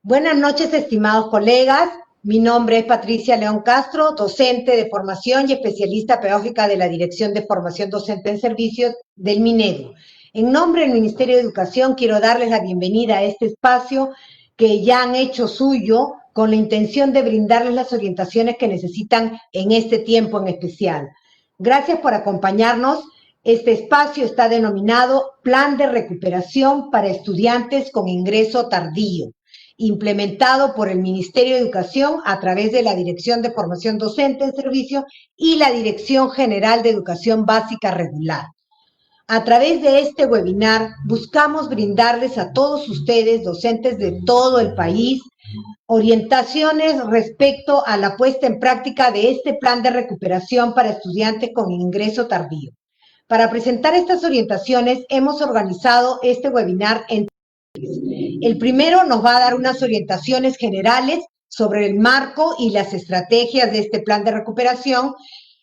Buenas noches, estimados colegas. Mi nombre es Patricia León Castro, docente de formación y especialista pedagógica de la Dirección de Formación Docente en Servicios del Minedu. En nombre del Ministerio de Educación, quiero darles la bienvenida a este espacio que ya han hecho suyo con la intención de brindarles las orientaciones que necesitan en este tiempo en especial. Gracias por acompañarnos. Este espacio está denominado Plan de Recuperación para Estudiantes con Ingreso Tardío, implementado por el Ministerio de Educación a través de la Dirección de Formación Docente en Servicio y la Dirección General de Educación Básica Regular. A través de este webinar buscamos brindarles a todos ustedes, docentes de todo el país, orientaciones respecto a la puesta en práctica de este plan de recuperación para estudiantes con ingreso tardío. Para presentar estas orientaciones hemos organizado este webinar en el primero nos va a dar unas orientaciones generales sobre el marco y las estrategias de este plan de recuperación.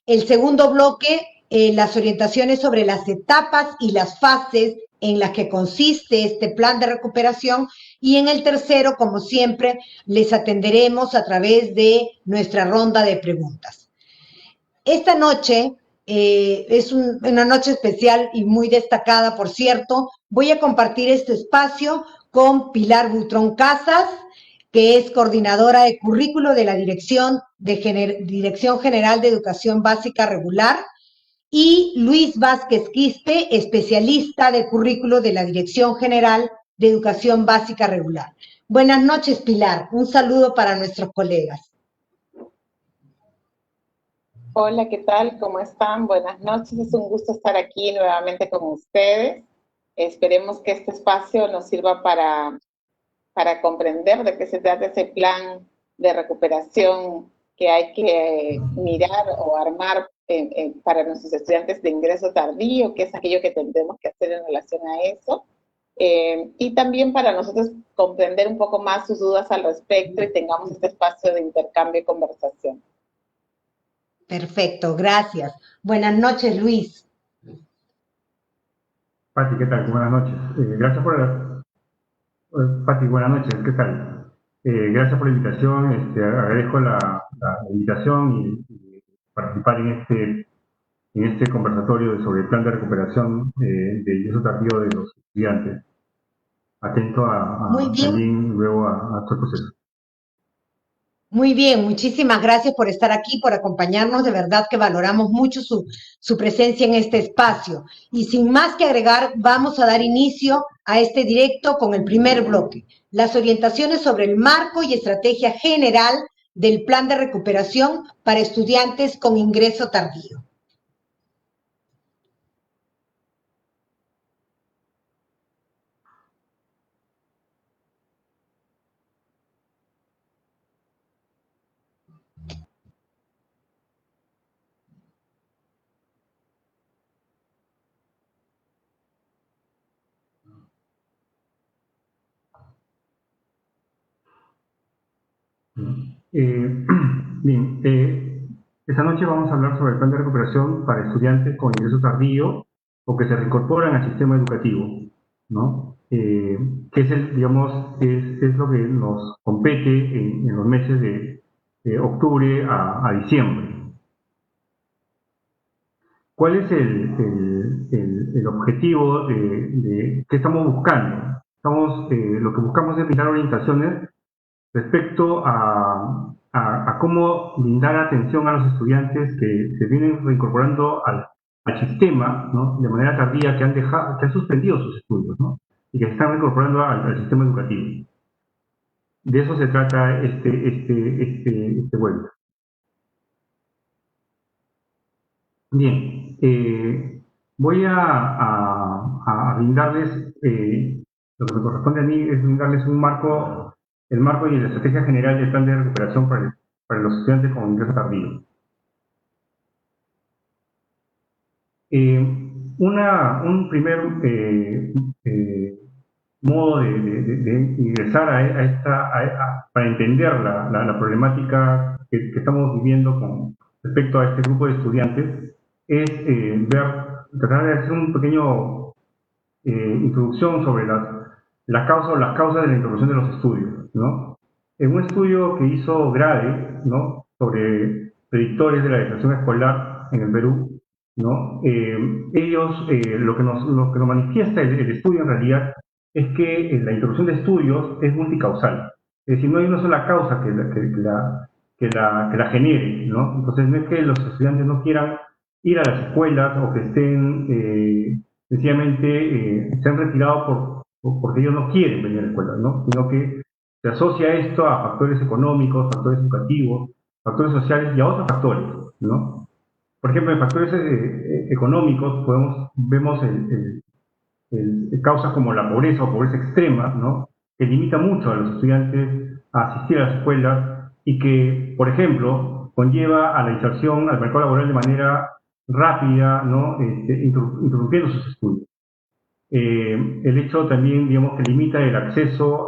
El segundo bloque, las orientaciones sobre las etapas y las fases en las que consiste este plan de recuperación. Y en el tercero, como siempre, les atenderemos a través de nuestra ronda de preguntas. Esta noche es una noche especial y muy destacada, por cierto. Voy a compartir este espacio con Pilar Butrón Casas, que es coordinadora de currículo de la Dirección General de Educación Básica Regular, y Luis Vázquez Quispe, especialista de currículo de la Dirección General de Educación Básica Regular. Buenas noches, Pilar. Un saludo para nuestros colegas. Hola, ¿qué tal? ¿Cómo están? Buenas noches. Es un gusto estar aquí nuevamente con ustedes. Esperemos que este espacio nos sirva para comprender de qué se trata ese plan de recuperación que hay que mirar o armar para nuestros estudiantes de ingreso tardío, que es aquello que tendremos que hacer en relación a eso. Y también para nosotros comprender un poco más sus dudas al respecto y tengamos este espacio de intercambio y conversación. Perfecto, gracias. Buenas noches, Luis. Pati, ¿qué tal? Buenas noches. Gracias por Pati, buenas noches, ¿qué tal? Gracias por la invitación, agradezco la invitación y participar en este conversatorio sobre el plan de recuperación de ingreso tardío de los estudiantes. Atento también luego a todo el proceso. Muy bien, muchísimas gracias por estar aquí, por acompañarnos. De verdad que valoramos mucho su presencia en este espacio. Y sin más que agregar, vamos a dar inicio a este directo con el primer bloque. Las orientaciones sobre el marco y estrategia general del plan de recuperación para estudiantes con ingreso tardío. Bien, esta noche vamos a hablar sobre el plan de recuperación para estudiantes con ingreso tardío o que se reincorporan al sistema educativo, ¿no? Que es es lo que nos compete en los meses de octubre a diciembre. ¿Cuál es el objetivo de qué estamos buscando? Lo que buscamos es brindar orientaciones respecto a cómo brindar atención a los estudiantes que se vienen reincorporando al sistema, ¿no? De manera tardía, que han suspendido sus estudios, ¿no? Y que se están reincorporando al sistema educativo. De eso se trata este vuelo. Bien, voy a brindarles, lo que me corresponde a mí es brindarles el marco y la estrategia general del plan de recuperación para los estudiantes con ingreso tardío. Un primer modo de ingresar para entender la problemática que estamos viviendo respecto a este grupo de estudiantes es tratar de hacer un pequeño introducción sobre las causas de la interrupción de los estudios, ¿no? en un estudio que hizo Grade, ¿no?, sobre predictores de la deserción escolar en el Perú, ¿no?, ellos, lo que nos manifiesta el estudio en realidad es que la interrupción de estudios es multicausal. Es decir, no hay una sola causa que la genere, ¿no? Entonces no es que los estudiantes no quieran ir a las escuelas o que estén sencillamente se han retirado porque ellos no quieren venir a la escuela, ¿no?, sino que se asocia esto a factores económicos, factores educativos, factores sociales y a otros factores, ¿no? Por ejemplo, en factores económicos vemos causas como la pobreza o pobreza extrema, ¿no?, que limita mucho a los estudiantes a asistir a las escuelas y que, por ejemplo, conlleva a la inserción al mercado laboral de manera rápida, ¿no?, interrumpiendo sus estudios. El hecho también, digamos, que limita el acceso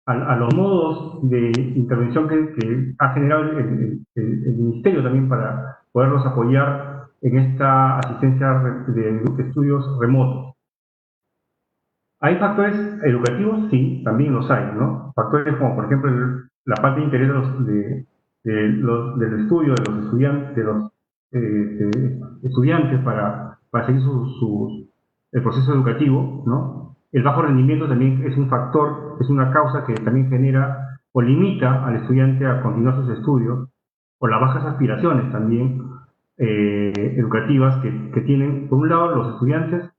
a los modos de intervención que ha generado el Ministerio también para poderlos apoyar en esta asistencia de estudios remotos. ¿Hay factores educativos? Sí, también los hay, ¿no? Factores como, por ejemplo, la falta de interés del estudio de los estudiantes para seguir el proceso educativo, ¿no? El bajo rendimiento también es un factor, es una causa que también genera o limita al estudiante a continuar sus estudios, o las bajas aspiraciones también educativas que tienen, por un lado, los estudiantes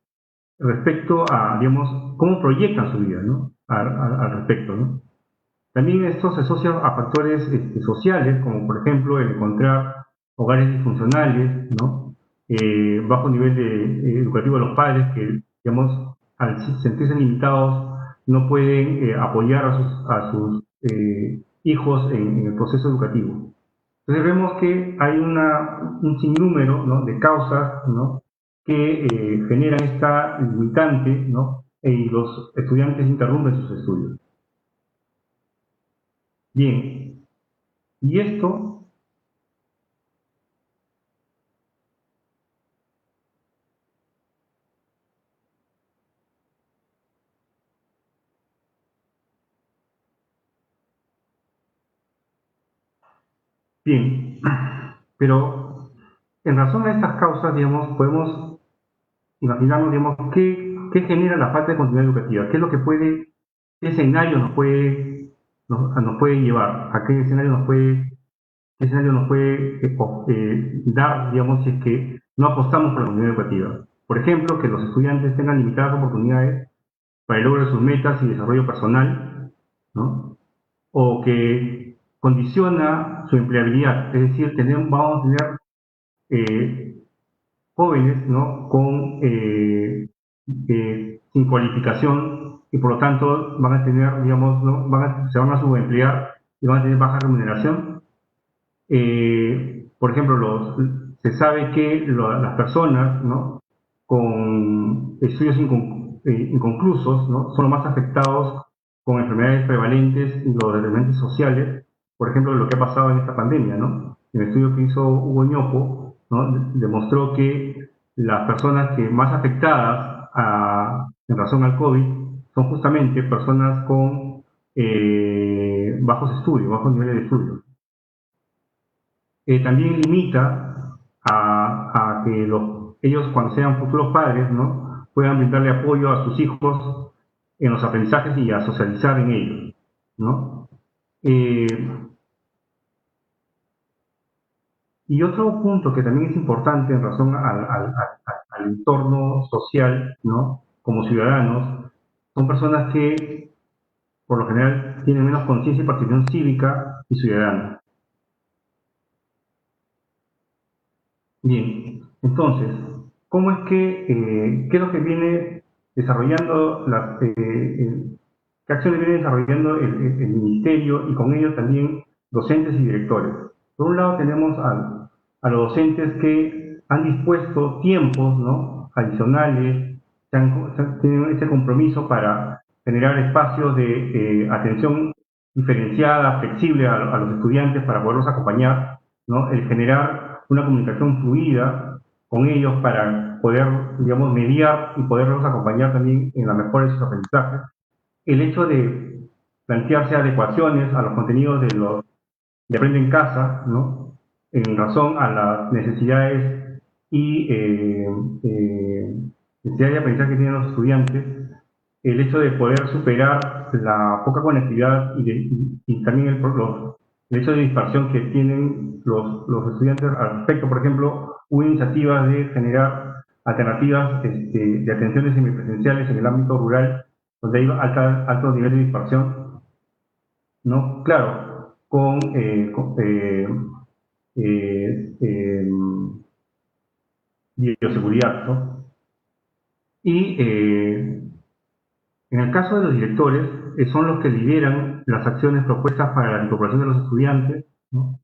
respecto a, digamos, cómo proyectan su vida, ¿no?, al respecto, ¿no? También esto se asocia a factores sociales, como por ejemplo el encontrar hogares disfuncionales, ¿no?, bajo nivel educativo de los padres que, digamos, al sentirse limitados no pueden apoyar a sus hijos en el proceso educativo. Entonces vemos que hay un sinnúmero, ¿no?, de causas, ¿no?, que generan esta limitante, ¿no?, y los estudiantes interrumpen sus estudios. Bien, y esto bien, pero en razón a estas causas, digamos, podemos imaginarnos, digamos, qué genera la falta de continuidad educativa, qué es lo que qué escenario nos puede llevar, a qué escenario nos puede dar, digamos, si es que no apostamos por la continuidad educativa. Por ejemplo, que los estudiantes tengan limitadas oportunidades para el logro de sus metas y desarrollo personal, ¿no?, o que condiciona su empleabilidad, es decir, vamos a tener jóvenes, ¿no?, sin cualificación y por lo tanto van a tener, digamos, ¿no?, se van a subemplear y van a tener baja remuneración. Por ejemplo, se sabe que las personas, ¿no?, con estudios inconclusos, ¿no?, son los más afectados con enfermedades prevalentes y los determinantes sociales, por ejemplo, lo que ha pasado en esta pandemia, ¿no? El estudio que hizo Hugo Ñopo, ¿no?, demostró que las personas que más afectadas en razón al COVID son justamente personas con bajos niveles de estudio. También limita a que ellos, cuando sean futuros padres, ¿no?, puedan brindarle apoyo a sus hijos en los aprendizajes y a socializar en ellos, ¿no? Y otro punto que también es importante en razón al entorno social, ¿no?, como ciudadanos, son personas que por lo general tienen menos conciencia y participación cívica y ciudadana. Bien, entonces, ¿cómo es qué es lo que viene desarrollando, qué acciones viene desarrollando el Ministerio y con ello también docentes y directores? Por un lado tenemos a los docentes que han dispuesto tiempos, ¿no?, adicionales, tienen ese compromiso para generar espacios de atención diferenciada, flexible a los estudiantes para poderlos acompañar, ¿no?, el generar una comunicación fluida con ellos para poder, digamos, mediar y poderlos acompañar también en la mejora de sus aprendizajes. El hecho de plantearse adecuaciones a los contenidos de Aprende en Casa, ¿no? En razón a las necesidades y necesidades de aprendizaje que tienen los estudiantes, el hecho de poder superar la poca conectividad y también el hecho de dispersión que tienen los estudiantes al respecto. Por ejemplo, hubo iniciativas de generar alternativas de atenciones semipresenciales en el ámbito rural, donde hay alto nivel de dispersión, ¿no? Claro, con bioseguridad, ¿no? Y en el caso de los directores, son los que lideran las acciones propuestas para la incorporación de los estudiantes, ¿no?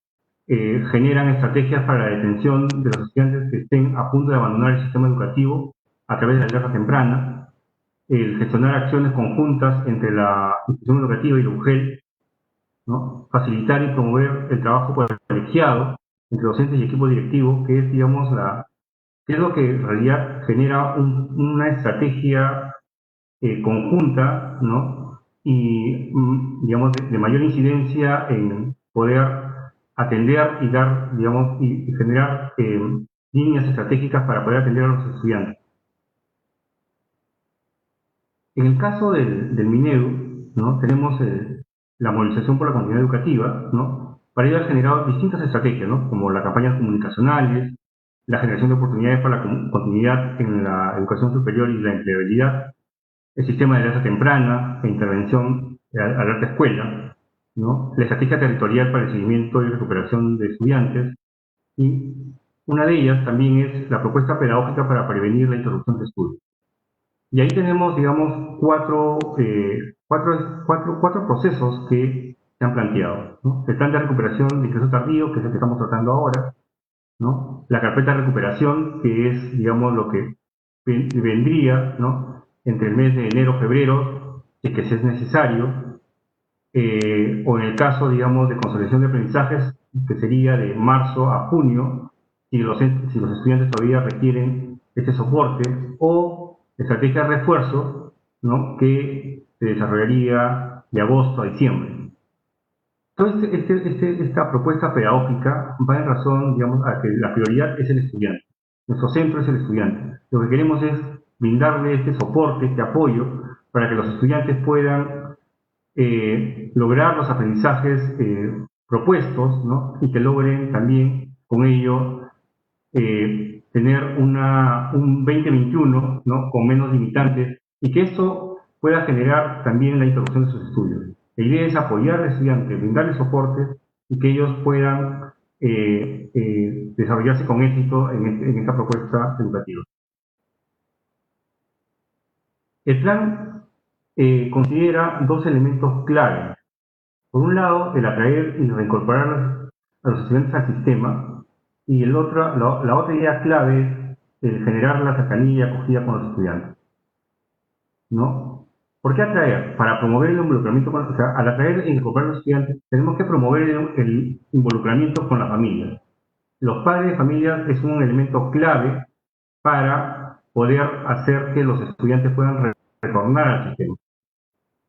Generan estrategias para la detención de los estudiantes que estén a punto de abandonar el sistema educativo a través de la alerta temprana, el gestionar acciones conjuntas entre la institución educativa y la UGEL, ¿no? Facilitar y promover el trabajo colegiado entre docentes y equipo directivo, que es, digamos, que es lo que en realidad genera una estrategia conjunta, ¿no? Y, digamos, de mayor incidencia en poder atender y dar, digamos, y generar líneas estratégicas para poder atender a los estudiantes. En el caso del Minedu, ¿no? Tenemos la movilización por la continuidad educativa, ¿no? Para ello ha generado distintas estrategias, ¿no? Como las campañas comunicacionales, la generación de oportunidades para la continuidad en la educación superior y la empleabilidad, el sistema de alerta temprana e intervención alerta escuela, ¿no? La estrategia territorial para el seguimiento y recuperación de estudiantes, y una de ellas también es la propuesta pedagógica para prevenir la interrupción de estudios. Y ahí tenemos, digamos, cuatro procesos que se han planteado, ¿no? El plan de recuperación de ingreso tardío, que es el que estamos tratando ahora, ¿no? La carpeta de recuperación, que es, digamos, lo que vendría, ¿no? Entre el mes de enero, febrero, si es necesario, o en el caso, digamos, de consolidación de aprendizajes, que sería de marzo a junio, si los estudiantes todavía requieren este soporte, o estrategia de refuerzo, ¿no? Que se desarrollaría de agosto a diciembre. Entonces, esta propuesta pedagógica va en razón, digamos, a que la prioridad es el estudiante. Nuestro centro es el estudiante. Lo que queremos es brindarle este soporte, este apoyo, para que los estudiantes puedan lograr los aprendizajes propuestos, ¿no? Y que logren también con ello tener un 2021, ¿no? Con menos limitantes, y que esto pueda generar también la interrupción de sus estudios. La idea es apoyar al estudiante, brindarle soporte y que ellos puedan desarrollarse con éxito en esta propuesta educativa. El plan considera dos elementos clave. Por un lado, el atraer y reincorporar a los estudiantes al sistema, y la otra idea clave es el generar la cercanía y acogida con los estudiantes, ¿no? ¿Por qué atraer? Para promover el involucramiento o sea, al atraer e incorporar a los estudiantes, tenemos que promover el involucramiento con las familias. Los padres de familias es un elemento clave para poder hacer que los estudiantes puedan retornar al sistema.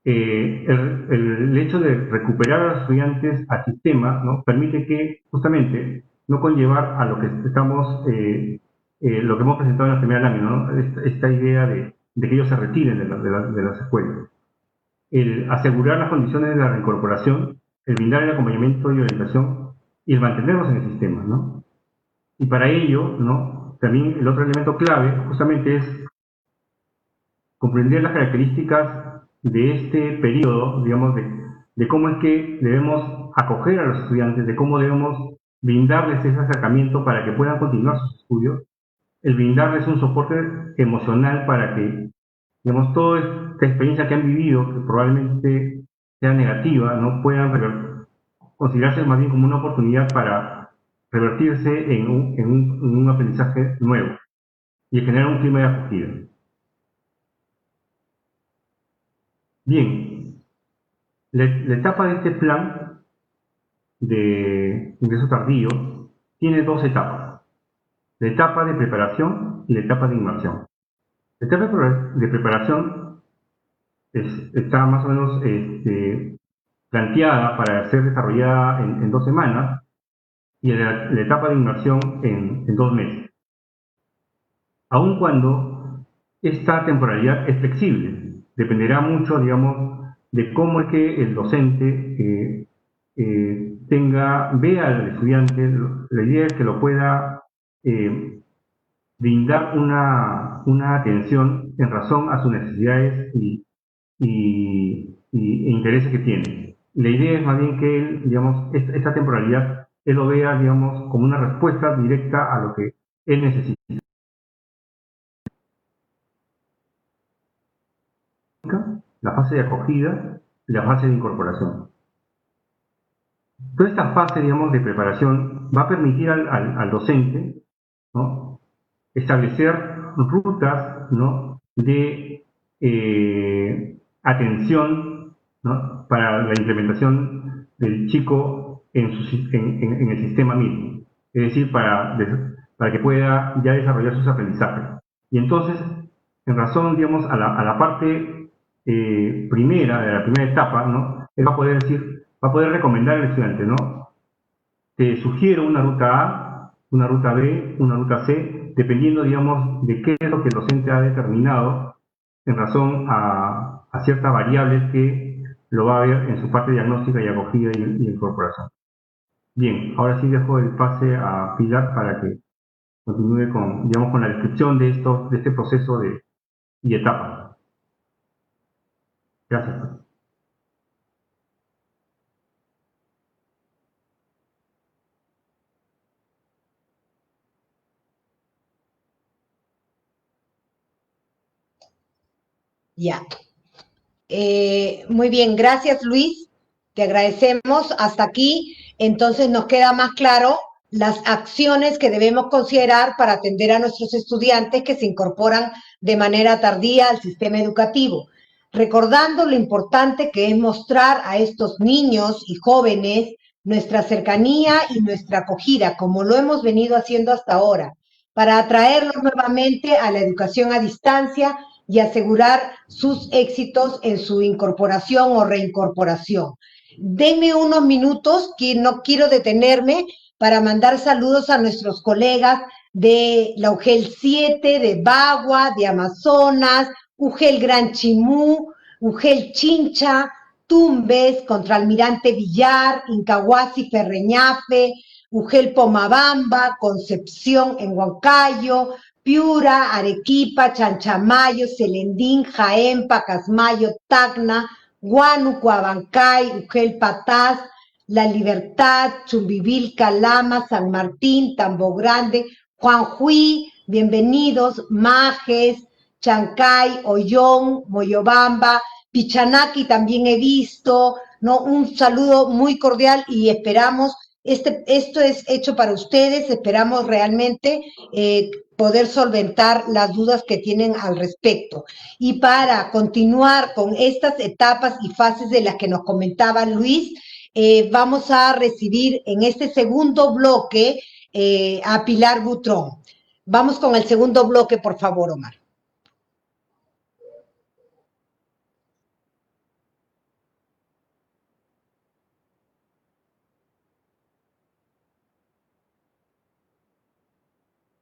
El hecho de recuperar a los estudiantes al sistema, ¿no? Permite que justamente no conllevar a lo que estamos, lo que hemos presentado en la primera lámina, ¿no? Esta idea de que ellos se retiren de las escuelas. El asegurar las condiciones de la reincorporación, el brindar el acompañamiento y orientación y el mantenerlos en el sistema, ¿no? Y para ello, ¿no? También el otro elemento clave justamente es comprender las características de este periodo, digamos, de cómo es que debemos acoger a los estudiantes, de cómo debemos brindarles ese acercamiento para que puedan continuar sus estudios, el brindarles un soporte emocional para que, digamos, toda esta experiencia que han vivido, que probablemente sea negativa, no puedan considerarse más bien como una oportunidad para revertirse en un aprendizaje nuevo y generar un clima de acogida. Bien, la etapa de este plan de ingreso tardío tiene dos etapas: la etapa de preparación y la etapa de inmersión. La etapa de preparación está más o menos planteada para ser desarrollada en 2 semanas y la etapa de inmersión en 2 meses. Aun cuando esta temporalidad es flexible, dependerá mucho, digamos, de cómo es que el docente vea al estudiante. La idea es que lo pueda brindar una atención en razón a sus necesidades e intereses que tiene. La idea es más bien que él, digamos, esta temporalidad, él lo vea, digamos, como una respuesta directa a lo que él necesita. La fase de acogida y la fase de incorporación. Toda esta fase, digamos, de preparación va a permitir al docente, ¿no?, establecer rutas, ¿no?, de atención, ¿no?, para la implementación del chico en el sistema mismo, es decir, para que pueda ya desarrollar sus aprendizajes. Y entonces, en razón, digamos, a la parte primera, de la primera etapa, ¿no?, él va a poder recomendar al estudiante, ¿no?, te sugiero una ruta A, una ruta B, una ruta C, dependiendo, digamos, de qué es lo que el docente ha determinado en razón a ciertas variables que lo va a ver en su parte diagnóstica y acogida y incorporación. Bien, ahora sí dejo el pase a Pilar para que continúe con, digamos, con la descripción de este proceso y etapa. Gracias. Ya. Muy bien, gracias Luis, te agradecemos. Hasta aquí, entonces nos queda más claro las acciones que debemos considerar para atender a nuestros estudiantes que se incorporan de manera tardía al sistema educativo, recordando lo importante que es mostrar a estos niños y jóvenes nuestra cercanía y nuestra acogida, como lo hemos venido haciendo hasta ahora, para atraerlos nuevamente a la educación a distancia y asegurar sus éxitos en su incorporación o reincorporación. Denme unos minutos, que no quiero detenerme, para mandar saludos a nuestros colegas de la UGEL 7, de Bagua, de Amazonas, UGEL Gran Chimú, UGEL Chincha, Tumbes, Contralmirante Villar, Incahuasi Ferreñafe, UGEL Pomabamba, Concepción en Huancayo, Piura, Arequipa, Chanchamayo, Celendín, Jaén, Pacasmayo, Tacna, Huánuco, Abancay, Ujel Patás, La Libertad, Chumbivil, Calama, San Martín, Tambo Grande, Juanjuí, bienvenidos, Majes, Chancay, Ollón, Moyobamba, Pichanaki también he visto, ¿no? Un saludo muy cordial y esperamos, esto es hecho para ustedes, esperamos realmente poder solventar las dudas que tienen al respecto. Y para continuar con estas etapas y fases de las que nos comentaba Luis, vamos a recibir en este segundo bloque a Pilar Butrón. Vamos con el segundo bloque, por favor, Omar.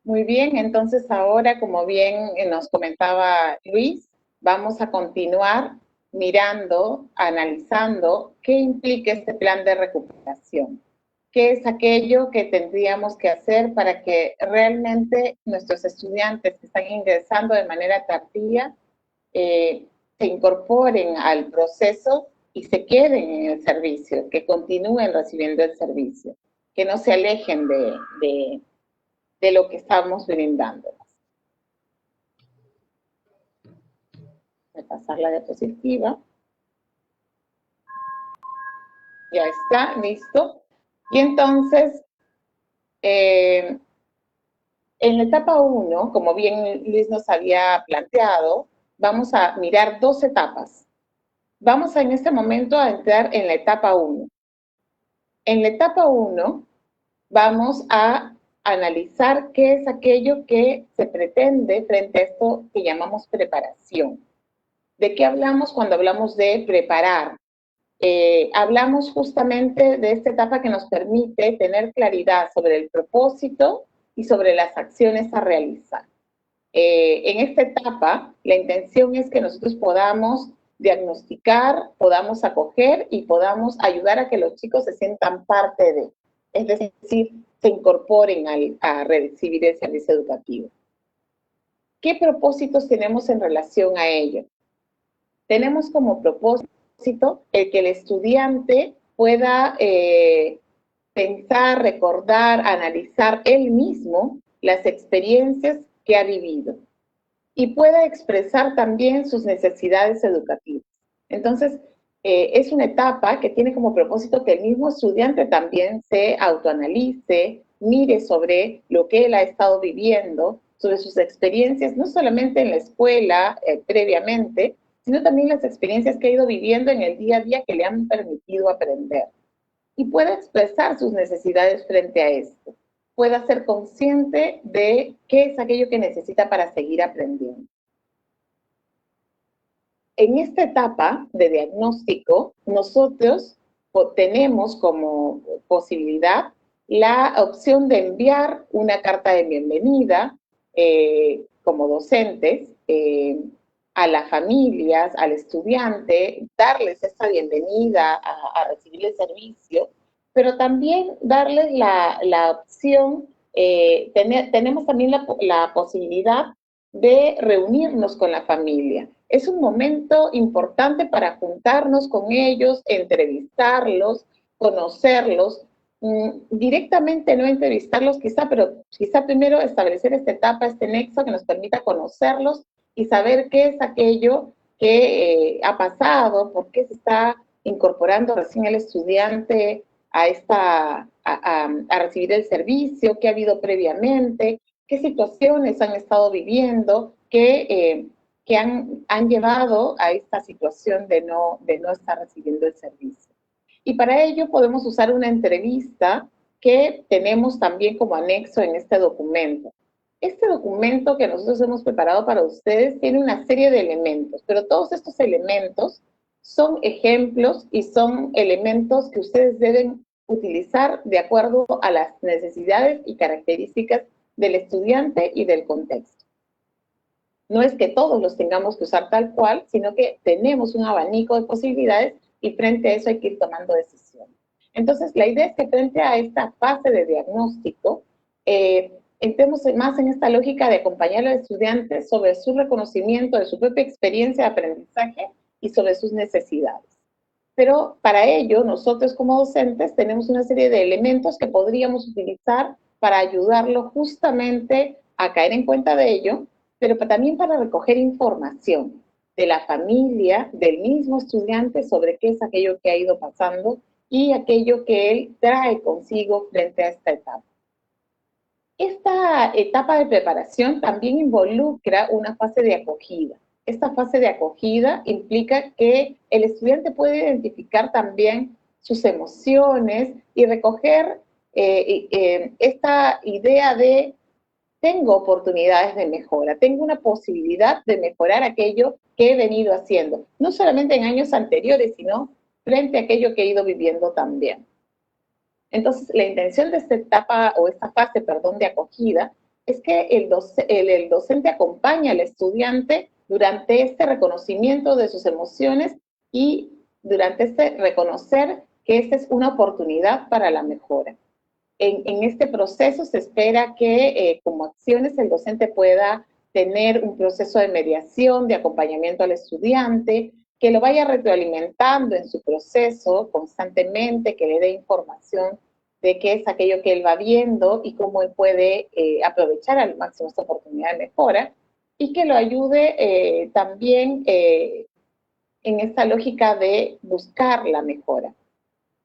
Muy bien, entonces ahora, como bien nos comentaba Luis, vamos a continuar mirando, analizando qué implica este plan de recuperación. ¿Qué es aquello que tendríamos que hacer para que realmente nuestros estudiantes que están ingresando de manera tardía se incorporen al proceso y se queden en el servicio, que continúen recibiendo el servicio, que no se alejen de lo que estamos brindando? Voy a pasar la diapositiva. Ya está, listo. Y entonces, en la etapa 1, como bien Luis nos había planteado, vamos a mirar 2 etapas. Vamos en este momento a entrar en la etapa 1. En la etapa 1 vamos a analizar qué es aquello que se pretende frente a esto que llamamos preparación. ¿De qué hablamos cuando hablamos de preparar? hablamos justamente de esta etapa que nos permite tener claridad sobre el propósito y sobre las acciones a realizar. En esta etapa, la intención es que nosotros podamos diagnosticar, podamos acoger y podamos ayudar a que los chicos se sientan parte de, es decir, se incorporen a recibir el servicio educativo. ¿Qué propósitos tenemos en relación a ello? Tenemos como propósito el que el estudiante pueda pensar, recordar, analizar él mismo las experiencias que ha vivido y pueda expresar también sus necesidades educativas. Entonces, es una etapa que tiene como propósito que el mismo estudiante también se autoanalice, mire sobre lo que él ha estado viviendo, sobre sus experiencias, no solamente en la escuela previamente, sino también las experiencias que ha ido viviendo en el día a día que le han permitido aprender. Y pueda expresar sus necesidades frente a esto. Pueda ser consciente de qué es aquello que necesita para seguir aprendiendo. En esta etapa de diagnóstico, nosotros tenemos como posibilidad la opción de enviar una carta de bienvenida como docentes a las familias, al estudiante, darles esta bienvenida a recibir el servicio, pero también darles la opción, tenemos también la posibilidad de reunirnos con la familia. Es un momento importante para juntarnos con ellos, entrevistarlos, conocerlos, directamente no entrevistarlos quizá, pero quizá primero establecer esta etapa, este nexo que nos permita conocerlos y saber qué es aquello que ha pasado, por qué se está incorporando recién el estudiante a recibir el servicio, qué ha habido previamente, qué situaciones han estado viviendo que han llevado a esta situación de no estar recibiendo el servicio. Y para ello podemos usar una entrevista que tenemos también como anexo en este documento. Este documento que nosotros hemos preparado para ustedes tiene una serie de elementos, pero todos estos elementos son ejemplos y son elementos que ustedes deben utilizar de acuerdo a las necesidades y características del estudiante y del contexto. No es que todos los tengamos que usar tal cual, sino que tenemos un abanico de posibilidades y frente a eso hay que ir tomando decisiones. Entonces, la idea es que frente a esta fase de diagnóstico, entremos más en esta lógica de acompañar al estudiante sobre su reconocimiento de su propia experiencia de aprendizaje y sobre sus necesidades. Pero para ello, nosotros como docentes tenemos una serie de elementos que podríamos utilizar para ayudarlo justamente a caer en cuenta de ello, pero también para recoger información de la familia, del mismo estudiante sobre qué es aquello que ha ido pasando y aquello que él trae consigo frente a esta etapa. Esta etapa de preparación también involucra una fase de acogida. Esta fase de acogida implica que el estudiante puede identificar también sus emociones y recoger esta idea de tengo oportunidades de mejora, tengo una posibilidad de mejorar aquello que he venido haciendo, no solamente en años anteriores, sino frente a aquello que he ido viviendo también. Entonces, la intención de esta etapa, o esta fase, perdón, de acogida, es que el docente acompaña al estudiante durante este reconocimiento de sus emociones y durante este reconocer que esta es una oportunidad para la mejora. En este proceso se espera que como acciones el docente pueda tener un proceso de mediación, de acompañamiento al estudiante, que lo vaya retroalimentando en su proceso constantemente, que le dé información de qué es aquello que él va viendo y cómo él puede aprovechar al máximo esta oportunidad de mejora, y que lo ayude también en esta lógica de buscar la mejora.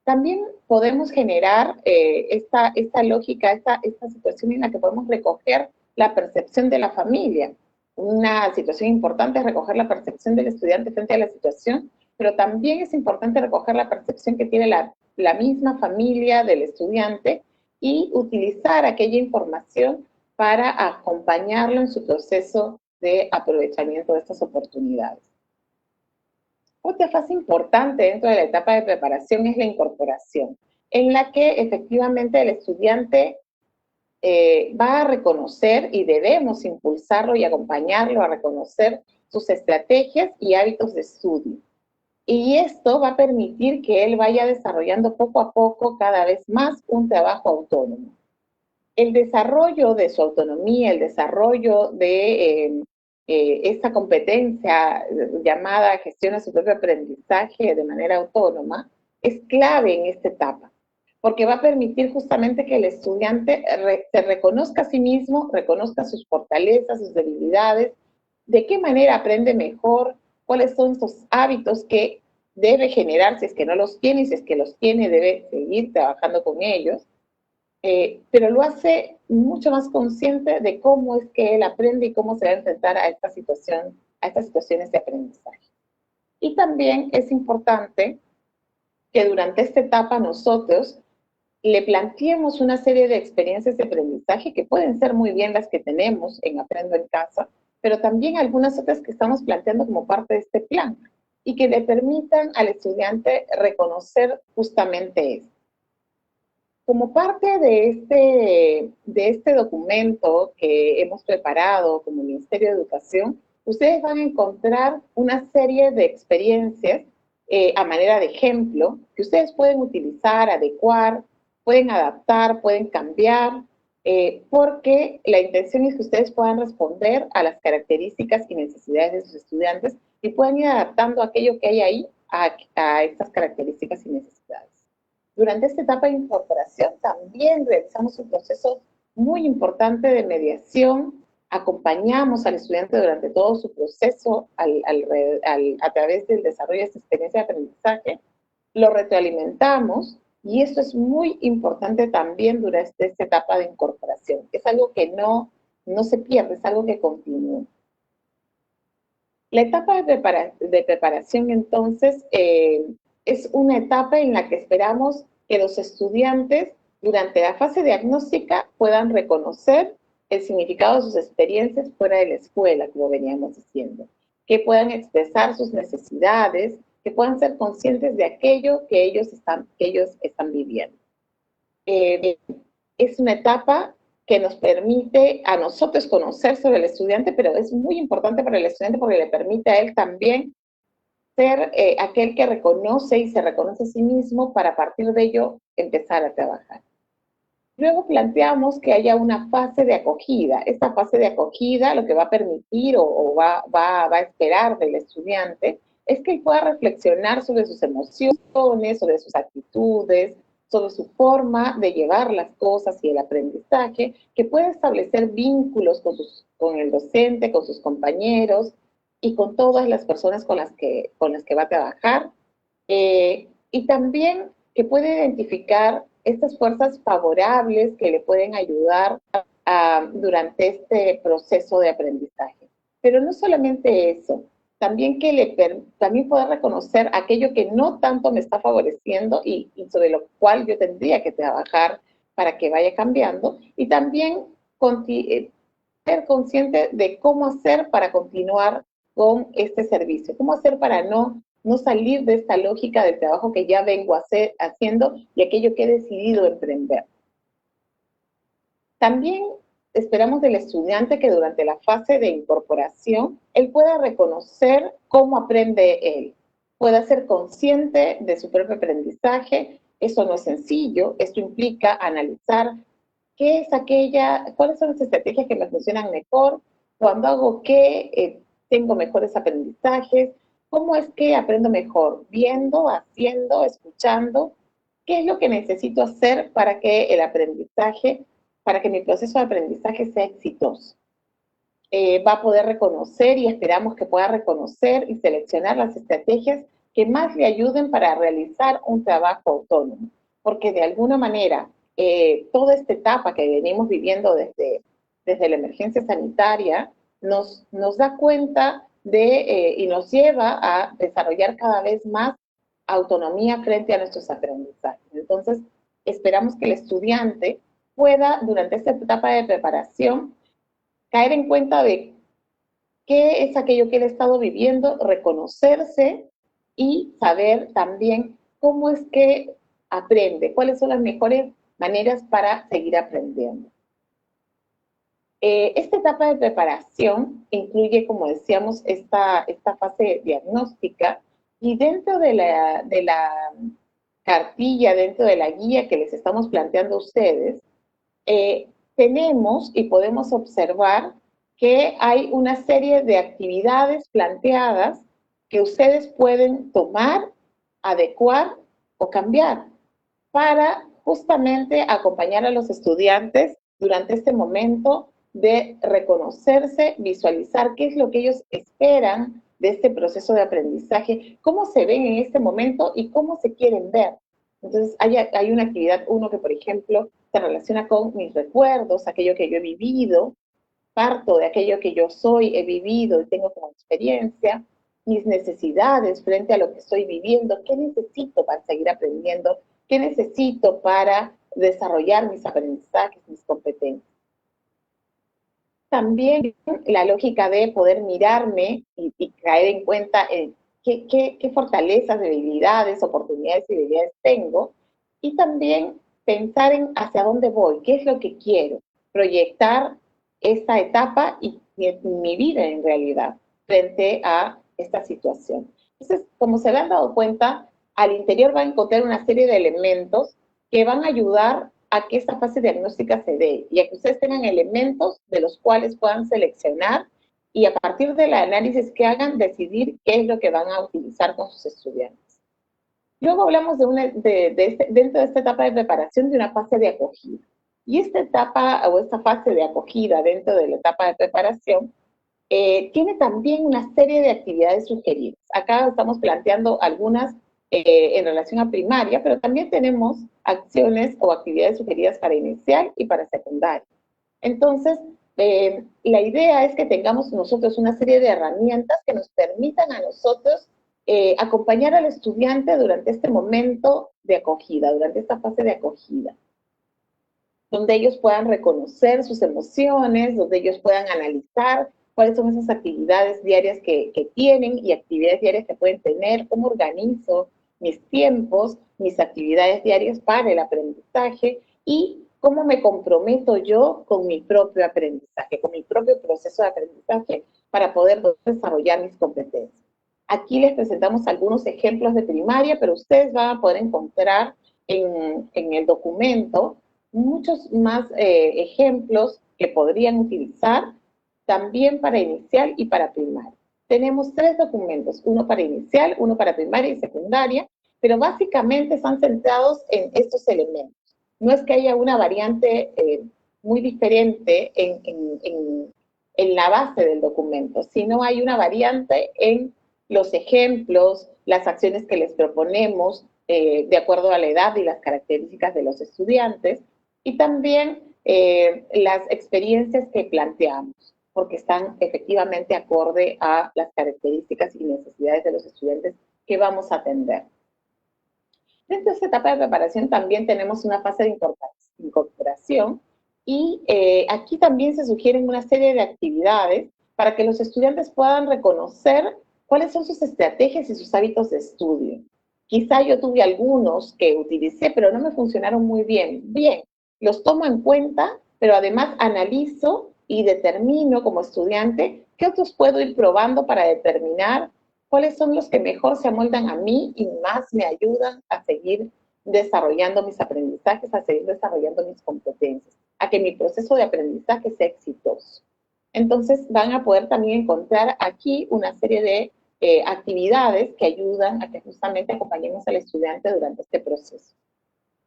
También podemos generar esta lógica, esta situación en la que podemos recoger la percepción de la familia. Una situación importante es recoger la percepción del estudiante frente a la situación, pero también es importante recoger la percepción que tiene la misma familia del estudiante y utilizar aquella información para acompañarlo en su proceso de aprovechamiento de estas oportunidades. Otra fase importante dentro de la etapa de preparación es la incorporación, en la que efectivamente el estudiante va a reconocer, y debemos impulsarlo y acompañarlo a reconocer sus estrategias y hábitos de estudio. Y esto va a permitir que él vaya desarrollando poco a poco cada vez más un trabajo autónomo. El desarrollo de su autonomía, el desarrollo de esta competencia llamada gestión de su propio aprendizaje de manera autónoma, es clave en esta etapa, porque va a permitir justamente que el estudiante se reconozca a sí mismo, reconozca sus fortalezas, sus debilidades, de qué manera aprende mejor, cuáles son esos hábitos que debe generar, si es que no los tiene, y si es que los tiene, debe seguir trabajando con ellos, pero lo hace mucho más consciente de cómo es que él aprende y cómo se va a enfrentar a esta situación, a estas situaciones de aprendizaje. Y también es importante que durante esta etapa nosotros le planteemos una serie de experiencias de aprendizaje que pueden ser muy bien las que tenemos en Aprendo en Casa, pero también algunas otras que estamos planteando como parte de este plan y que le permitan al estudiante reconocer justamente esto. Como parte de este documento que hemos preparado como Ministerio de Educación, ustedes van a encontrar una serie de experiencias a manera de ejemplo que ustedes pueden utilizar, adecuar, pueden adaptar, pueden cambiar, porque la intención es que ustedes puedan responder a las características y necesidades de sus estudiantes y puedan ir adaptando aquello que hay ahí a estas características y necesidades. Durante esta etapa de incorporación también realizamos un proceso muy importante de mediación, acompañamos al estudiante durante todo su proceso a través del desarrollo de esta experiencia de aprendizaje, lo retroalimentamos y esto es muy importante también durante esta etapa de incorporación. Es algo que no se pierde, es algo que continúa. La etapa de preparación entonces es una etapa en la que esperamos que los estudiantes durante la fase diagnóstica puedan reconocer el significado de sus experiencias fuera de la escuela, como veníamos diciendo, que puedan expresar sus necesidades, que puedan ser conscientes de aquello que ellos están viviendo. Es una etapa que nos permite a nosotros conocer sobre el estudiante, pero es muy importante para el estudiante porque le permite a él también ser aquel que reconoce y se reconoce a sí mismo para a partir de ello empezar a trabajar. Luego planteamos que haya una fase de acogida. Esta fase de acogida lo que va a permitir o va a esperar del estudiante es que él pueda reflexionar sobre sus emociones, sobre sus actitudes, sobre su forma de llevar las cosas y el aprendizaje, que pueda establecer vínculos con el docente, con sus compañeros y con todas las personas con las que va a trabajar. Y también que puede identificar estas fuerzas favorables que le pueden ayudar durante este proceso de aprendizaje. Pero no solamente eso, también también poder reconocer aquello que no tanto me está favoreciendo y sobre lo cual yo tendría que trabajar para que vaya cambiando, y también ser consciente de cómo hacer para continuar con este servicio, cómo hacer para no salir de esta lógica del trabajo que ya vengo haciendo y aquello que he decidido emprender. También esperamos del estudiante que durante la fase de incorporación, él pueda reconocer cómo aprende él, pueda ser consciente de su propio aprendizaje. Eso no es sencillo, esto implica analizar cuáles son las estrategias que me funcionan mejor, cuando hago qué, tengo mejores aprendizajes, cómo es que aprendo mejor, viendo, haciendo, escuchando, qué es lo que necesito hacer para que mi proceso de aprendizaje sea exitoso. Va a poder reconocer y esperamos que pueda reconocer y seleccionar las estrategias que más le ayuden para realizar un trabajo autónomo, porque de alguna manera toda esta etapa que venimos viviendo desde la emergencia sanitaria nos da cuenta y nos lleva a desarrollar cada vez más autonomía frente a nuestros aprendizajes. Entonces, esperamos que el estudiante pueda, durante esta etapa de preparación, caer en cuenta de qué es aquello que él ha estado viviendo, reconocerse y saber también cómo es que aprende, cuáles son las mejores maneras para seguir aprendiendo. Esta etapa de preparación incluye, como decíamos, esta fase diagnóstica, y dentro de la cartilla, dentro de la guía que les estamos planteando a ustedes, tenemos y podemos observar que hay una serie de actividades planteadas que ustedes pueden tomar, adecuar o cambiar para justamente acompañar a los estudiantes durante este momento de reconocerse, visualizar qué es lo que ellos esperan de este proceso de aprendizaje, cómo se ven en este momento y cómo se quieren ver. Entonces, hay una actividad, uno que, por ejemplo, se relaciona con mis recuerdos, aquello que yo he vivido, parto de aquello que yo soy, he vivido y tengo como experiencia, mis necesidades frente a lo que estoy viviendo, qué necesito para seguir aprendiendo, qué necesito para desarrollar mis aprendizajes, mis competencias. También la lógica de poder mirarme y caer en cuenta en qué fortalezas, debilidades, oportunidades y debilidades tengo, y también pensar en hacia dónde voy, qué es lo que quiero, proyectar esta etapa y mi vida en realidad frente a esta situación. Entonces, como se han dado cuenta, al interior va a encontrar una serie de elementos que van a ayudar a que esta fase diagnóstica se dé y a que ustedes tengan elementos de los cuales puedan seleccionar y a partir del análisis que hagan decidir qué es lo que van a utilizar con sus estudiantes. Luego hablamos dentro de esta etapa de preparación de una fase de acogida. Y esta etapa o esta fase de acogida dentro de la etapa de preparación tiene también una serie de actividades sugeridas. Acá estamos planteando algunas en relación a primaria, pero también tenemos acciones o actividades sugeridas para inicial y para secundaria. Entonces, la idea es que tengamos nosotros una serie de herramientas que nos permitan a nosotros acompañar al estudiante durante este momento de acogida, durante esta fase de acogida, donde ellos puedan reconocer sus emociones, donde ellos puedan analizar cuáles son esas actividades diarias que tienen y actividades diarias que pueden tener, cómo organizo mis tiempos, mis actividades diarias para el aprendizaje y cómo me comprometo yo con mi propio aprendizaje, con mi propio proceso de aprendizaje para poder desarrollar mis competencias. Aquí les presentamos algunos ejemplos de primaria, pero ustedes van a poder encontrar en el documento muchos más ejemplos que podrían utilizar también para inicial y para primaria. Tenemos 3 documentos, uno para inicial, uno para primaria y secundaria, pero básicamente están centrados en estos elementos. No es que haya una variante muy diferente en la base del documento, sino hay una variante en los ejemplos, las acciones que les proponemos de acuerdo a la edad y las características de los estudiantes, y también las experiencias que planteamos, porque están efectivamente acorde a las características y necesidades de los estudiantes que vamos a atender. Dentro de esta etapa de preparación también tenemos una fase de incorporación y aquí también se sugieren una serie de actividades para que los estudiantes puedan reconocer cuáles son sus estrategias y sus hábitos de estudio. Quizá yo tuve algunos que utilicé, pero no me funcionaron muy bien. Bien, los tomo en cuenta, pero además analizo y determino como estudiante qué otros puedo ir probando para determinar cuáles son los que mejor se amoldan a mí y más me ayudan a seguir desarrollando mis aprendizajes, a seguir desarrollando mis competencias, a que mi proceso de aprendizaje sea exitoso. Entonces van a poder también encontrar aquí una serie de actividades que ayudan a que justamente acompañemos al estudiante durante este proceso.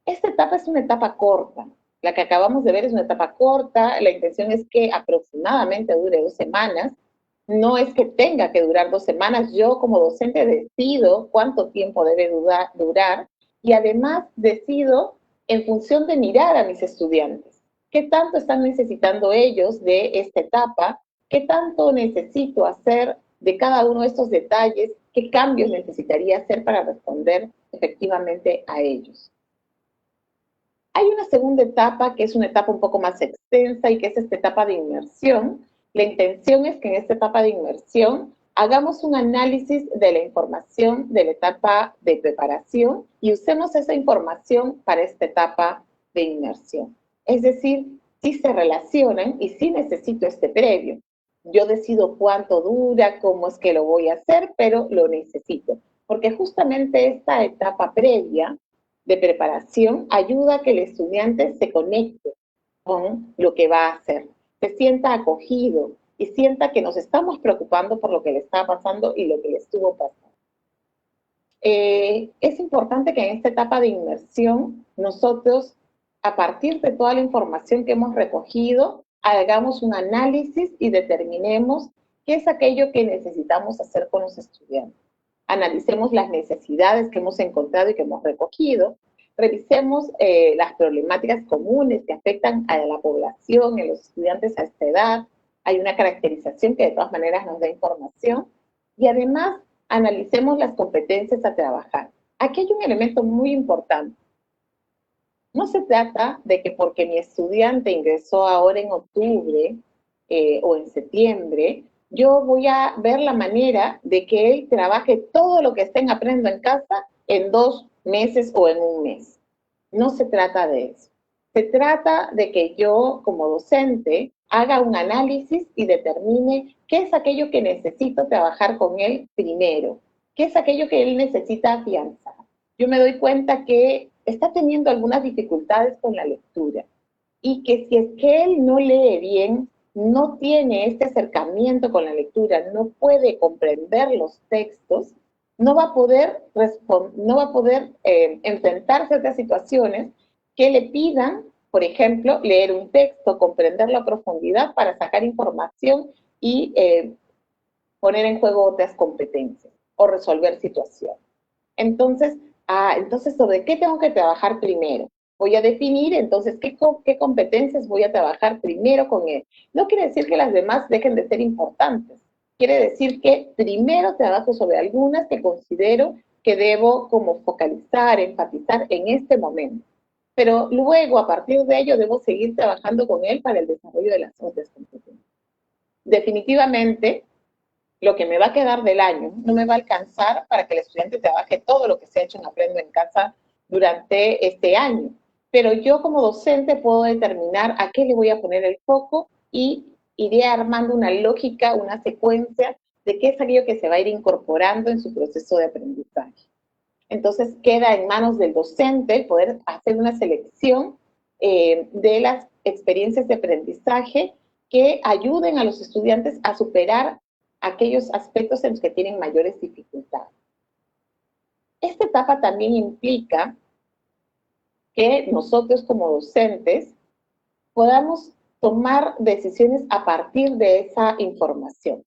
Esta etapa es una etapa corta. La que acabamos de ver es una etapa corta. La intención es que aproximadamente dure 2 semanas. No es que tenga que durar 2 semanas. Yo como docente decido cuánto tiempo debe durar y además decido en función de mirar a mis estudiantes. ¿Qué tanto están necesitando ellos de esta etapa? ¿Qué tanto necesito hacer de cada uno de estos detalles? ¿Qué cambios necesitaría hacer para responder efectivamente a ellos? Hay una segunda etapa que es una etapa un poco más extensa y que es esta etapa de inmersión. La intención es que en esta etapa de inmersión hagamos un análisis de la información de la etapa de preparación y usemos esa información para esta etapa de inmersión. Es decir, si se relacionan y si necesito este previo. Yo decido cuánto dura, cómo es que lo voy a hacer, pero lo necesito. Porque justamente esta etapa previa de preparación ayuda a que el estudiante se conecte con lo que va a hacer, se sienta acogido y sienta que nos estamos preocupando por lo que le está pasando y lo que le estuvo pasando. Es importante que en esta etapa de inmersión nosotros, a partir de toda la información que hemos recogido, hagamos un análisis y determinemos qué es aquello que necesitamos hacer con los estudiantes. Analicemos las necesidades que hemos encontrado y que hemos recogido, revisemos las problemáticas comunes que afectan a la población, a los estudiantes a esta edad. Hay una caracterización que de todas maneras nos da información. Y además, analicemos las competencias a trabajar. Aquí hay un elemento muy importante. No se trata de que porque mi estudiante ingresó ahora en octubre o en septiembre, yo voy a ver la manera de que él trabaje todo lo que esté en Aprendo en Casa en 2 meses o en 1 mes. No se trata de eso. Se trata de que yo, como docente, haga un análisis y determine qué es aquello que necesito trabajar con él primero, qué es aquello que él necesita afianzar. Yo me doy cuenta que está teniendo algunas dificultades con la lectura y que si es que él no lee bien, no tiene este acercamiento con la lectura, no puede comprender los textos, no va a poder enfrentarse a estas situaciones que le pidan, por ejemplo, leer un texto, comprenderlo a profundidad para sacar información y poner en juego otras competencias o resolver situaciones. Entonces, ¿sobre qué tengo que trabajar primero? Voy a definir, entonces, qué competencias voy a trabajar primero con él. No quiere decir que las demás dejen de ser importantes. Quiere decir que primero trabajo sobre algunas que considero que debo como focalizar, enfatizar en este momento. Pero luego, a partir de ello, debo seguir trabajando con él para el desarrollo de las otras competencias. Definitivamente, lo que me va a quedar del año no me va a alcanzar para que el estudiante trabaje todo lo que se ha hecho en Aprendo en Casa durante este año. Pero yo como docente puedo determinar a qué le voy a poner el foco y iré armando una lógica, una secuencia de qué es aquello que se va a ir incorporando en su proceso de aprendizaje. Entonces queda en manos del docente poder hacer una selección de las experiencias de aprendizaje que ayuden a los estudiantes a superar aquellos aspectos en los que tienen mayores dificultades. Esta etapa también implica que nosotros como docentes podamos tomar decisiones a partir de esa información.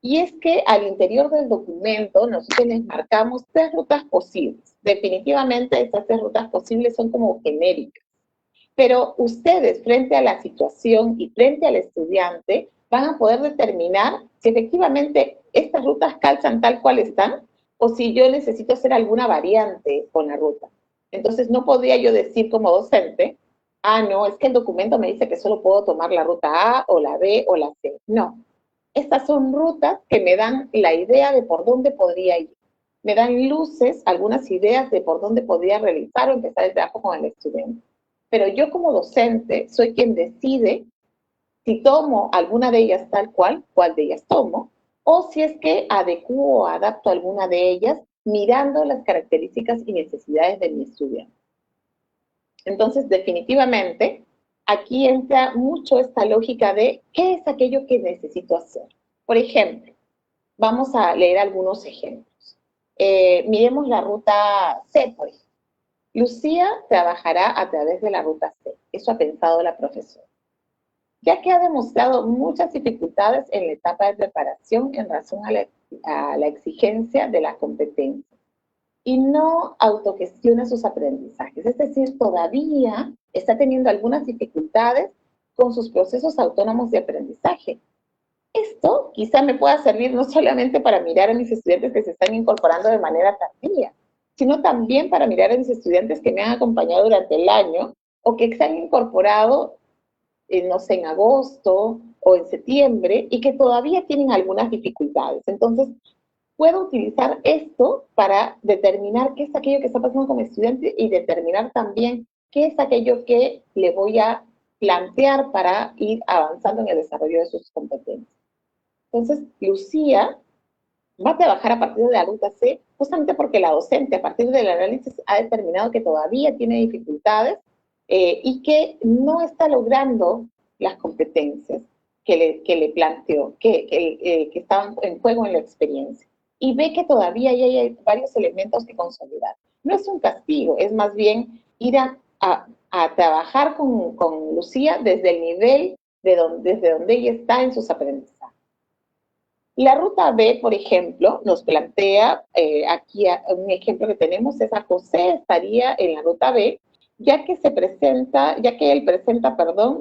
Y es que al interior del documento nosotros les marcamos 3 rutas posibles. Definitivamente estas 3 rutas posibles son como genéricas. Pero ustedes, frente a la situación y frente al estudiante, van a poder determinar si efectivamente estas rutas calzan tal cual están o si yo necesito hacer alguna variante con la ruta. Entonces no podría yo decir como docente, no, es que el documento me dice que solo puedo tomar la ruta A o la B o la C. No. Estas son rutas que me dan la idea de por dónde podría ir. Me dan luces, algunas ideas de por dónde podría realizar o empezar el trabajo con el estudiante. Pero yo como docente soy quien decide si tomo alguna de ellas tal cuál de ellas tomo, o si es que adecuo o adapto alguna de ellas mirando las características y necesidades de mi estudiante. Entonces, definitivamente, aquí entra mucho esta lógica de qué es aquello que necesito hacer. Por ejemplo, vamos a leer algunos ejemplos. Miremos la ruta C, por ejemplo. Lucía trabajará a través de la ruta C. Eso ha pensado la profesora. Ya que ha demostrado muchas dificultades en la etapa de preparación en razón a la exigencia de la competencia y no autogestiona sus aprendizajes. Es decir, todavía está teniendo algunas dificultades con sus procesos autónomos de aprendizaje. Esto quizá me pueda servir no solamente para mirar a mis estudiantes que se están incorporando de manera tardía, sino también para mirar a mis estudiantes que me han acompañado durante el año o que se han incorporado, no sé, en agosto o en septiembre y que todavía tienen algunas dificultades. Entonces, puedo utilizar esto para determinar qué es aquello que está pasando con mi estudiante y determinar también qué es aquello que le voy a plantear para ir avanzando en el desarrollo de sus competencias. Entonces, Lucía va a trabajar a partir de la ruta C, justamente porque la docente a partir del análisis ha determinado que todavía tiene dificultades y que no está logrando las competencias que le planteó, que estaban en juego en la experiencia. Y ve que todavía hay varios elementos que consolidar. No es un castigo, es más bien ir a trabajar con Lucía desde el nivel desde donde ella está en sus aprendizajes. La ruta B, por ejemplo, nos plantea, aquí un ejemplo que tenemos es a José, estaría en la ruta B, ya que él presenta,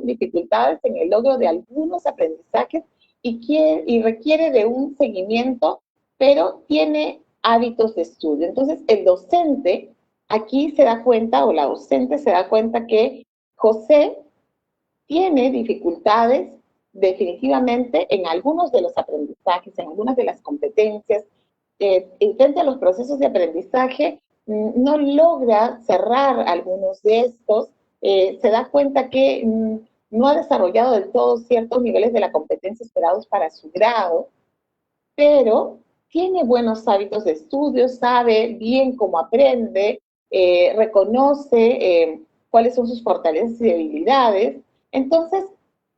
dificultades en el logro de algunos aprendizajes y requiere de un seguimiento, pero tiene hábitos de estudio. Entonces, el docente aquí se da cuenta, o la docente se da cuenta que José tiene dificultades definitivamente en algunos de los aprendizajes, en algunas de las competencias, frente a los procesos de aprendizaje, no logra cerrar algunos de estos, se da cuenta que no ha desarrollado del todo ciertos niveles de la competencia esperados para su grado, pero tiene buenos hábitos de estudio, sabe bien cómo aprende, reconoce cuáles son sus fortalezas y debilidades. Entonces,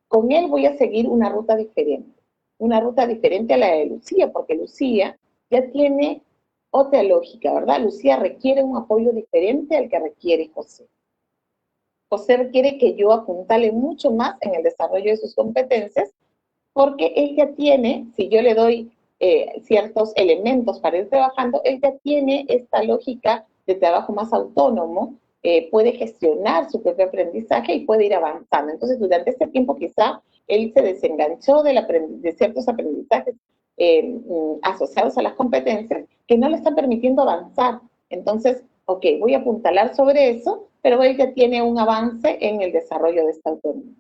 con él voy a seguir una ruta diferente a la de Lucía, porque Lucía ya tiene otra lógica, ¿verdad? Lucía requiere un apoyo diferente al que requiere José. José requiere que yo apuntale mucho más en el desarrollo de sus competencias, porque él ya tiene, si yo le doy ciertos elementos para ir trabajando, él ya tiene esta lógica de trabajo más autónomo, puede gestionar su propio aprendizaje y puede ir avanzando. Entonces, durante este tiempo quizá él se desenganchó de ciertos aprendizajes asociados a las competencias que no le están permitiendo avanzar. Entonces, ok, voy a apuntalar sobre eso, pero él ya tiene un avance en el desarrollo de esta autonomía.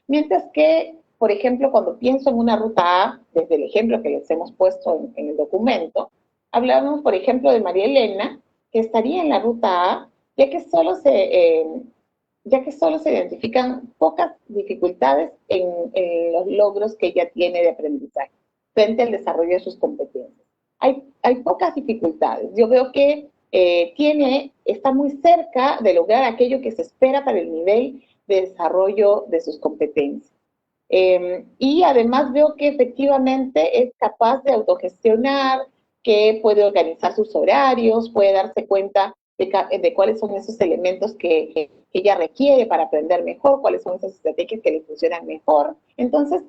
Mientras que, por ejemplo, cuando pienso en una ruta A, desde el ejemplo que les hemos puesto en el documento, hablamos, por ejemplo, de María Elena, que estaría en la ruta A, ya que solo se identifican pocas dificultades en los logros que ella tiene de aprendizaje frente al desarrollo de sus competencias. Hay pocas dificultades. Yo veo que está muy cerca de lograr aquello que se espera para el nivel de desarrollo de sus competencias. Y además veo que efectivamente es capaz de autogestionar, que puede organizar sus horarios, puede darse cuenta de cuáles son esos elementos que ella requiere para aprender mejor, cuáles son esas estrategias que le funcionan mejor. Entonces,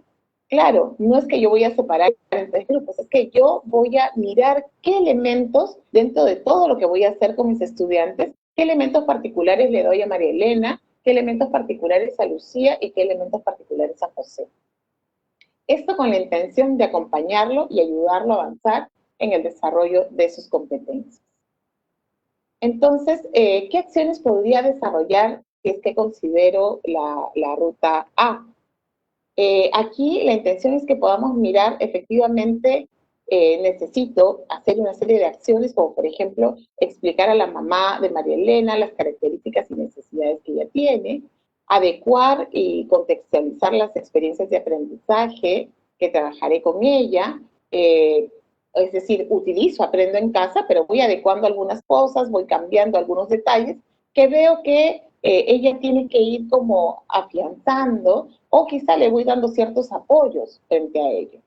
claro, no es que yo voy a separar en tres grupos, es que yo voy a mirar qué elementos, dentro de todo lo que voy a hacer con mis estudiantes, qué elementos particulares le doy a María Elena, qué elementos particulares a Lucía y qué elementos particulares a José. Esto con la intención de acompañarlo y ayudarlo a avanzar en el desarrollo de sus competencias. Entonces, ¿qué acciones podría desarrollar si es que considero la ruta A? Aquí la intención es que podamos mirar efectivamente, necesito hacer una serie de acciones, como por ejemplo, explicar a la mamá de María Elena las características y necesidades que ella tiene, adecuar y contextualizar las experiencias de aprendizaje que trabajaré con ella, es decir, aprendo en casa, pero voy adecuando algunas cosas, voy cambiando algunos detalles que veo que ella tiene que ir como afianzando, o quizá le voy dando ciertos apoyos frente a ello.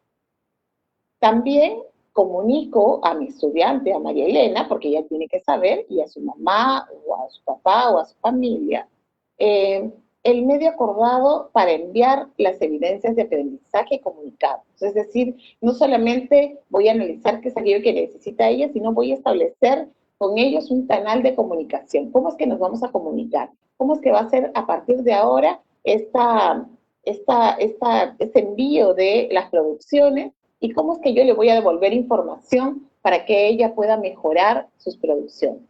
También comunico a mi estudiante, a María Elena, porque ella tiene que saber, y a su mamá, o a su papá, o a su familia, el medio acordado para enviar las evidencias de aprendizaje y comunicarlos. Es decir, no solamente voy a analizar qué es aquello que necesita ella, sino voy a establecer con ellos un canal de comunicación. ¿Cómo es que nos vamos a comunicar? ¿Cómo es que va a ser a partir de ahora este envío de las producciones? ¿Y cómo es que yo le voy a devolver información para que ella pueda mejorar sus producciones?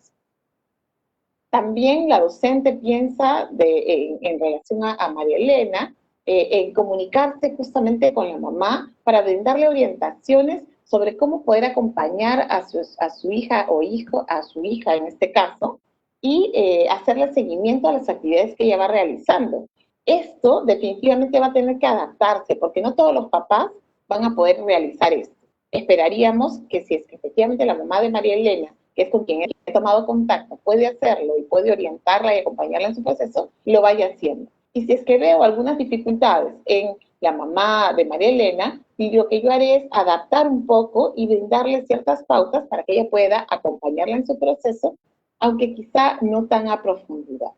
También la docente piensa en relación a María Elena, en comunicarse justamente con la mamá para brindarle orientaciones sobre cómo poder acompañar a su hija o hijo, a su hija en este caso, y hacerle seguimiento a las actividades que ella va realizando. Esto definitivamente va a tener que adaptarse, porque no todos los papás van a poder realizar esto. Esperaríamos que si es que efectivamente la mamá de María Elena, que es con quien él ha tomado contacto, puede hacerlo y puede orientarla y acompañarla en su proceso, lo vaya haciendo. Y si es que veo algunas dificultades en la mamá de María Elena, y lo que yo haré es adaptar un poco y brindarle ciertas pautas para que ella pueda acompañarla en su proceso, aunque quizá no tan a profundidad.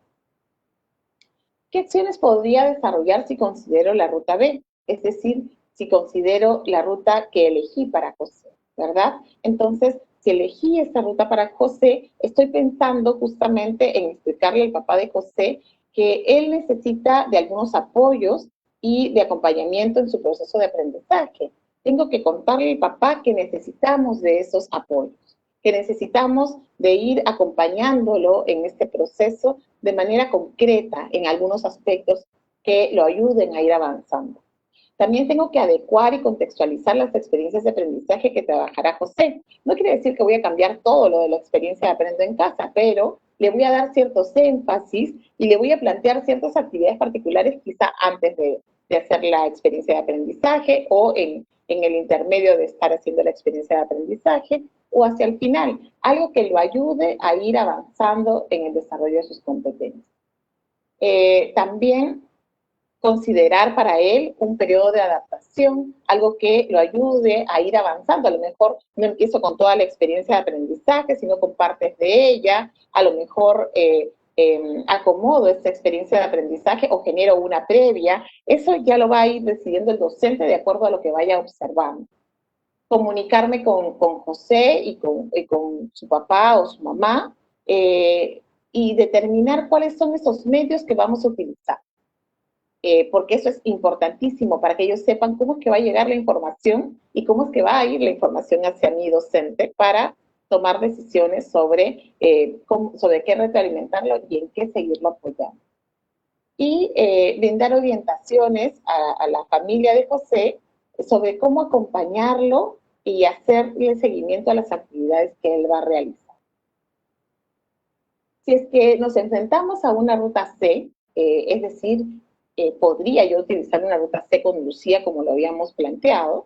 ¿Qué acciones podría desarrollar si considero la ruta B? Es decir, si considero la ruta que elegí para José, ¿verdad? Entonces, si elegí esta ruta para José, estoy pensando justamente en explicarle al papá de José que él necesita de algunos apoyos y de acompañamiento en su proceso de aprendizaje. Tengo que contarle al papá que necesitamos de esos apoyos, que necesitamos de ir acompañándolo en este proceso de manera concreta en algunos aspectos que lo ayuden a ir avanzando. También tengo que adecuar y contextualizar las experiencias de aprendizaje que trabajará José. No quiere decir que voy a cambiar todo lo de la experiencia de aprendo en casa, pero le voy a dar ciertos énfasis y le voy a plantear ciertas actividades particulares quizá antes de hacer la experiencia de aprendizaje o en el intermedio de estar haciendo la experiencia de aprendizaje o hacia el final, algo que lo ayude a ir avanzando en el desarrollo de sus competencias. También considerar para él un periodo de adaptación, algo que lo ayude a ir avanzando. A lo mejor no empiezo con toda la experiencia de aprendizaje, sino con partes de ella, a lo mejor acomodo esta experiencia de aprendizaje o genero una previa. Eso ya lo va a ir decidiendo el docente de acuerdo a lo que vaya observando. Comunicarme con José y con su papá o su mamá y determinar cuáles son esos medios que vamos a utilizar. Porque eso es importantísimo para que ellos sepan cómo es que va a llegar la información y cómo es que va a ir la información hacia mi docente para tomar decisiones sobre qué retroalimentarlo y en qué seguirlo apoyando. Y brindar orientaciones a la familia de José sobre cómo acompañarlo y hacerle seguimiento a las actividades que él va a realizar. Si es que nos enfrentamos a una ruta C, es decir, podría yo utilizar una ruta C con Lucía como lo habíamos planteado,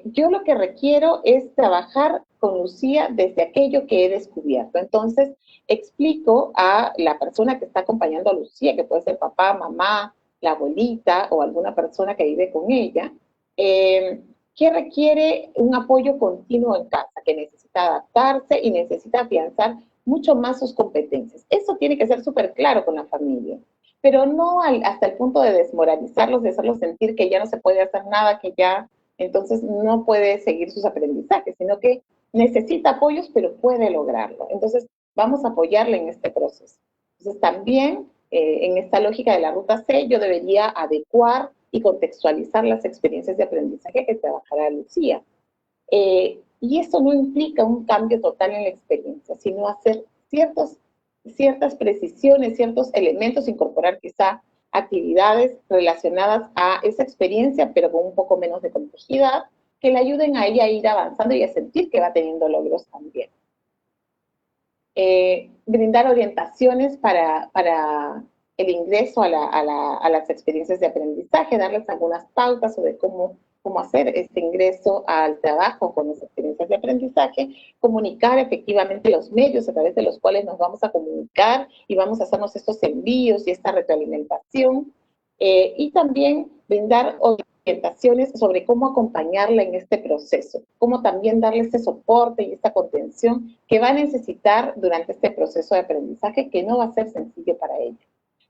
yo lo que requiero es trabajar con Lucía desde aquello que he descubierto. Entonces, explico a la persona que está acompañando a Lucía, que puede ser papá, mamá, la abuelita o alguna persona que vive con ella, que requiere un apoyo continuo en casa, que necesita adaptarse y necesita afianzar mucho más sus competencias. Eso tiene que ser súper claro con la familia, pero no hasta el punto de desmoralizarlos, de hacerlos sentir que ya no se puede hacer nada, que ya entonces no puede seguir sus aprendizajes, sino que necesita apoyos, pero puede lograrlo. Entonces, vamos a apoyarle en este proceso. Entonces, también en esta lógica de la ruta C, yo debería adecuar y contextualizar las experiencias de aprendizaje que trabajará Lucía. Y eso no implica un cambio total en la experiencia, sino hacer ciertas precisiones, ciertos elementos, incorporar quizá actividades relacionadas a esa experiencia, pero con un poco menos de complejidad, que le ayuden a ella a ir avanzando y a sentir que va teniendo logros también. Brindar orientaciones para el ingreso a las experiencias de aprendizaje, darles algunas pautas sobre cómo hacer este ingreso al trabajo con las experiencias de aprendizaje, comunicar efectivamente los medios a través de los cuales nos vamos a comunicar y vamos a hacernos estos envíos y esta retroalimentación, y también brindar orientaciones sobre cómo acompañarla en este proceso, cómo también darle ese soporte y esta contención que va a necesitar durante este proceso de aprendizaje, que no va a ser sencillo para ella.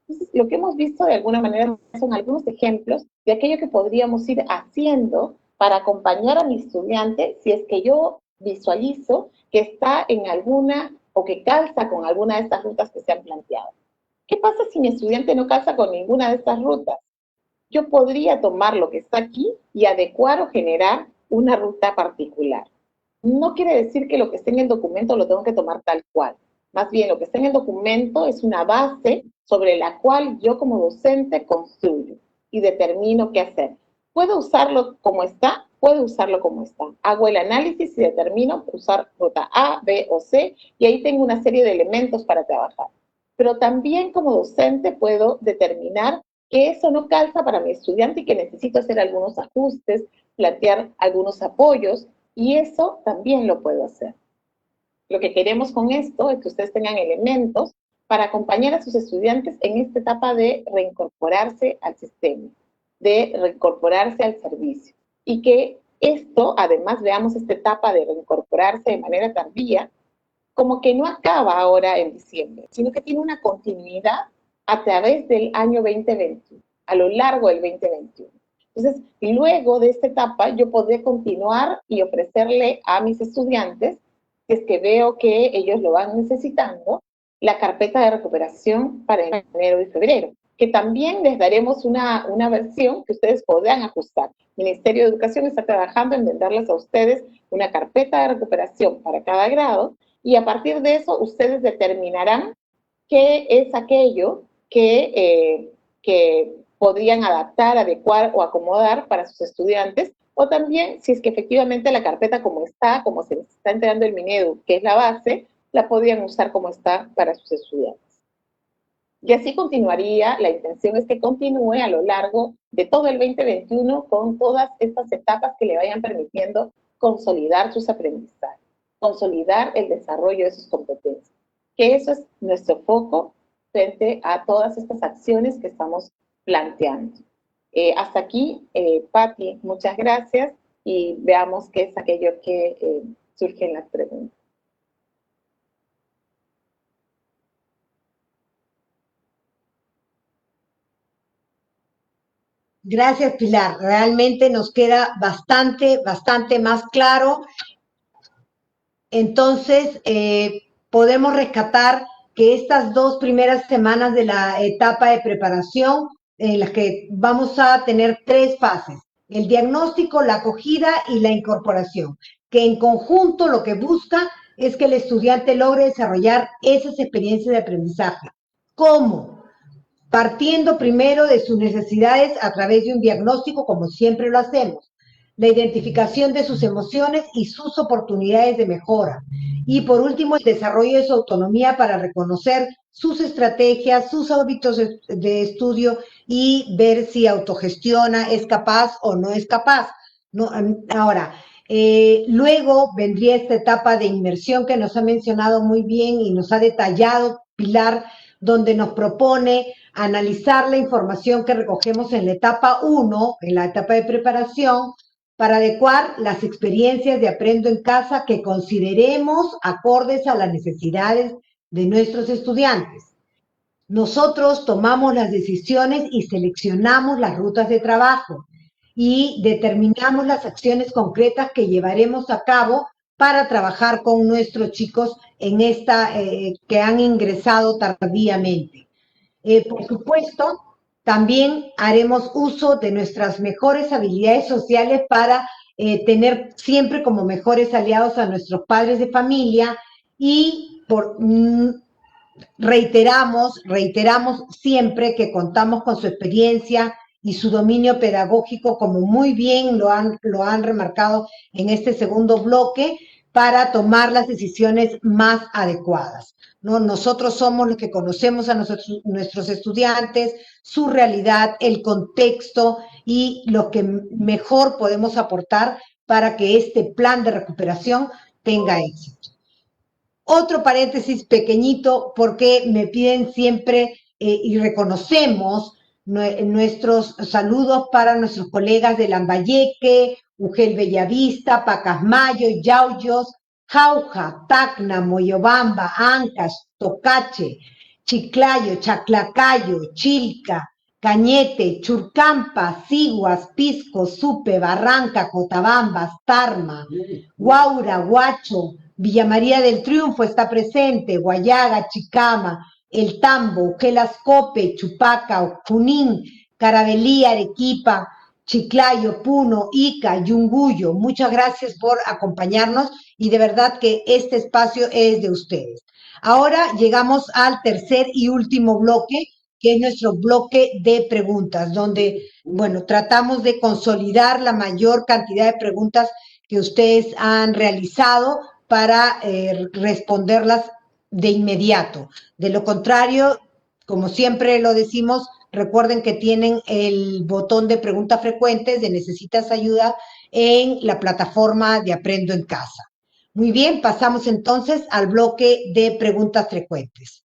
Entonces, lo que hemos visto de alguna manera son algunos ejemplos de aquello que podríamos ir haciendo para acompañar a mi estudiante si es que yo visualizo que está en alguna o que calza con alguna de estas rutas que se han planteado. ¿Qué pasa si mi estudiante no calza con ninguna de estas rutas? Yo podría tomar lo que está aquí y adecuar o generar una ruta particular. No quiere decir que lo que esté en el documento lo tengo que tomar tal cual. Más bien, lo que está en el documento es una base sobre la cual yo como docente construyo. y determino qué hacer. ¿Puedo usarlo como está? Puedo usarlo como está. Hago el análisis y determino usar ruta A, B o C, y ahí tengo una serie de elementos para trabajar. Pero también como docente puedo determinar que eso no calza para mi estudiante y que necesito hacer algunos ajustes, plantear algunos apoyos, y eso también lo puedo hacer. Lo que queremos con esto es que ustedes tengan elementos para acompañar a sus estudiantes en esta etapa de reincorporarse al sistema, de reincorporarse al servicio. Y que esto, además, veamos esta etapa de reincorporarse de manera tardía, como que no acaba ahora en diciembre, sino que tiene una continuidad a través del año 2021, a lo largo del 2021. Entonces, luego de esta etapa, yo podré continuar y ofrecerle a mis estudiantes, si es que veo que ellos lo van necesitando, la carpeta de recuperación para enero y febrero, que también les daremos una versión que ustedes podrán ajustar. El Ministerio de Educación está trabajando en venderles a ustedes una carpeta de recuperación para cada grado, y a partir de eso ustedes determinarán qué es aquello que podrían adaptar, adecuar o acomodar para sus estudiantes, o también si es que efectivamente la carpeta como se les está entregando el Minedu, que es la base, la podrían usar como está para sus estudiantes. Y así continuaría, la intención es que continúe a lo largo de todo el 2021 con todas estas etapas que le vayan permitiendo consolidar sus aprendizajes, consolidar el desarrollo de sus competencias. Que eso es nuestro foco frente a todas estas acciones que estamos planteando. Hasta aquí, Patti, muchas gracias, y veamos qué es aquello que surge en las preguntas. Gracias, Pilar. Realmente nos queda bastante más claro. Entonces, podemos rescatar que estas 2 primeras semanas de la etapa de preparación, en las que vamos a tener 3 fases: el diagnóstico, la acogida y la incorporación, que en conjunto lo que busca es que el estudiante logre desarrollar esas experiencias de aprendizaje. ¿Cómo? Partiendo primero de sus necesidades a través de un diagnóstico, como siempre lo hacemos, la identificación de sus emociones y sus oportunidades de mejora, y por último el desarrollo de su autonomía para reconocer sus estrategias, sus hábitos de estudio y ver si autogestiona, es capaz o no es capaz. No, ahora, luego vendría esta etapa de inmersión que nos ha mencionado muy bien y nos ha detallado Pilar, donde nos propone analizar la información que recogemos en la etapa 1, en la etapa de preparación, para adecuar las experiencias de aprendo en casa que consideremos acordes a las necesidades de nuestros estudiantes. Nosotros tomamos las decisiones y seleccionamos las rutas de trabajo y determinamos las acciones concretas que llevaremos a cabo para trabajar con nuestros chicos en esta que han ingresado tardíamente. Por supuesto, también haremos uso de nuestras mejores habilidades sociales para tener siempre como mejores aliados a nuestros padres de familia, y reiteramos siempre que contamos con su experiencia y su dominio pedagógico, como muy bien lo han remarcado en este segundo bloque, para tomar las decisiones más adecuadas, ¿no? Nosotros somos los que conocemos a nuestros estudiantes, su realidad, el contexto y lo que mejor podemos aportar para que este plan de recuperación tenga éxito. Otro paréntesis pequeñito, porque me piden siempre y reconocemos nuestros saludos para nuestros colegas de Lambayeque, Ugel Bellavista, Pacasmayo, Yauyos, Jauja, Tacna, Moyobamba, Ancash, Tocache, Chiclayo, Chaclacayo, Chilca, Cañete, Churcampa, Siguas, Pisco, Supe, Barranca, Cotabambas, Tarma, Guaura, Huacho, Villa María del Triunfo está presente, Guayaga, Chicama, El Tambo, Gelascope, Chupaca, Junín, Carabelí, Arequipa, Chiclayo, Puno, Ica, Yunguyo. Muchas gracias por acompañarnos y de verdad que este espacio es de ustedes. Ahora llegamos al tercer y último bloque, que es nuestro bloque de preguntas, donde bueno, tratamos de consolidar la mayor cantidad de preguntas que ustedes han realizado para responderlas de inmediato. De lo contrario, como siempre lo decimos, recuerden que tienen el botón de preguntas frecuentes de necesitas ayuda en la plataforma de Aprendo en Casa. Muy bien, pasamos entonces al bloque de preguntas frecuentes.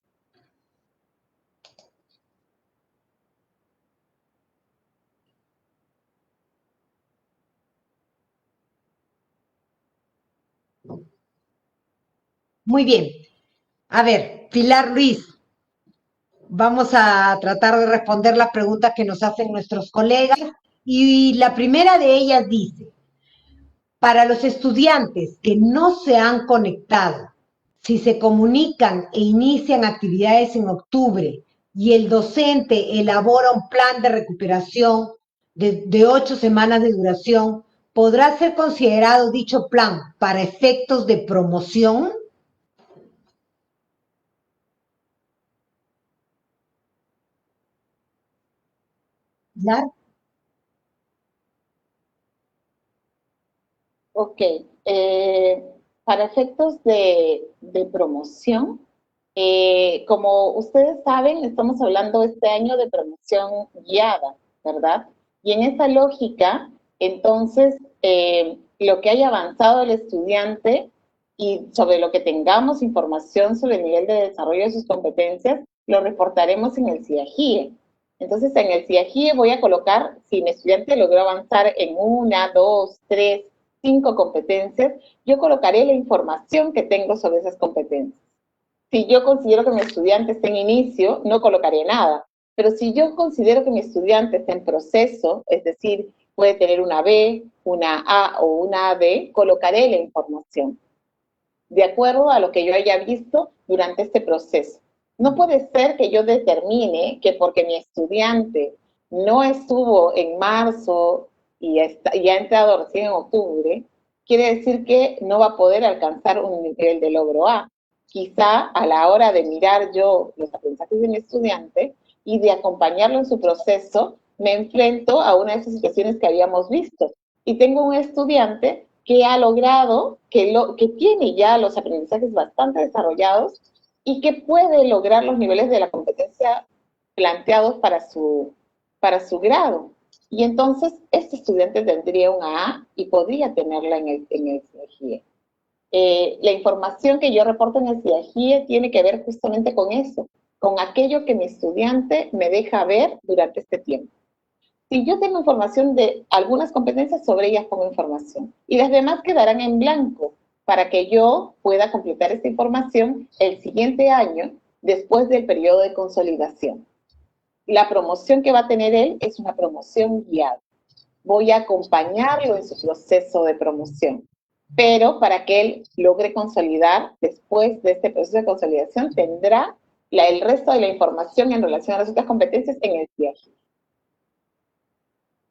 Muy bien. A ver, Pilar Luis, vamos a tratar de responder las preguntas que nos hacen nuestros colegas. Y la primera de ellas dice, para los estudiantes que no se han conectado, si se comunican e inician actividades en octubre y el docente elabora un plan de recuperación de 8 semanas de duración, ¿podrá ser considerado dicho plan para efectos de promoción? ¿Ya? Ok, para efectos de promoción, como ustedes saben, estamos hablando este año de promoción guiada, ¿verdad? Y en esa lógica, entonces, lo que haya avanzado el estudiante y sobre lo que tengamos información sobre el nivel de desarrollo de sus competencias, lo reportaremos en el CIAGIE. Entonces, en el CIAGIE voy a colocar si mi estudiante logró avanzar en 1, 2, 3, 5 competencias, yo colocaré la información que tengo sobre esas competencias. Si yo considero que mi estudiante está en inicio, no colocaré nada. Pero si yo considero que mi estudiante está en proceso, es decir, puede tener una B, una A o una AB, colocaré la información de acuerdo a lo que yo haya visto durante este proceso. No puede ser que yo determine que porque mi estudiante no estuvo en marzo y ha entrado recién en octubre, quiere decir que no va a poder alcanzar un nivel de logro A. Quizá a la hora de mirar yo los aprendizajes de mi estudiante y de acompañarlo en su proceso, me enfrento a una de esas situaciones que habíamos visto. Y tengo un estudiante que ha logrado, que tiene ya los aprendizajes bastante desarrollados y que puede lograr los niveles de la competencia planteados para su grado. Y entonces, este estudiante tendría un A y podría tenerla en el CIAGIE. La información que yo reporto en el CIAGIE tiene que ver justamente con eso, con aquello que mi estudiante me deja ver durante este tiempo. Si yo tengo información de algunas competencias, sobre ellas pongo información. Y las demás quedarán en blanco para que yo pueda completar esta información el siguiente año después del periodo de consolidación. La promoción que va a tener él es una promoción guiada. Voy a acompañarlo en su proceso de promoción. Pero para que él logre consolidar, después de este proceso de consolidación, tendrá el resto de la información en relación a las otras competencias en el viaje.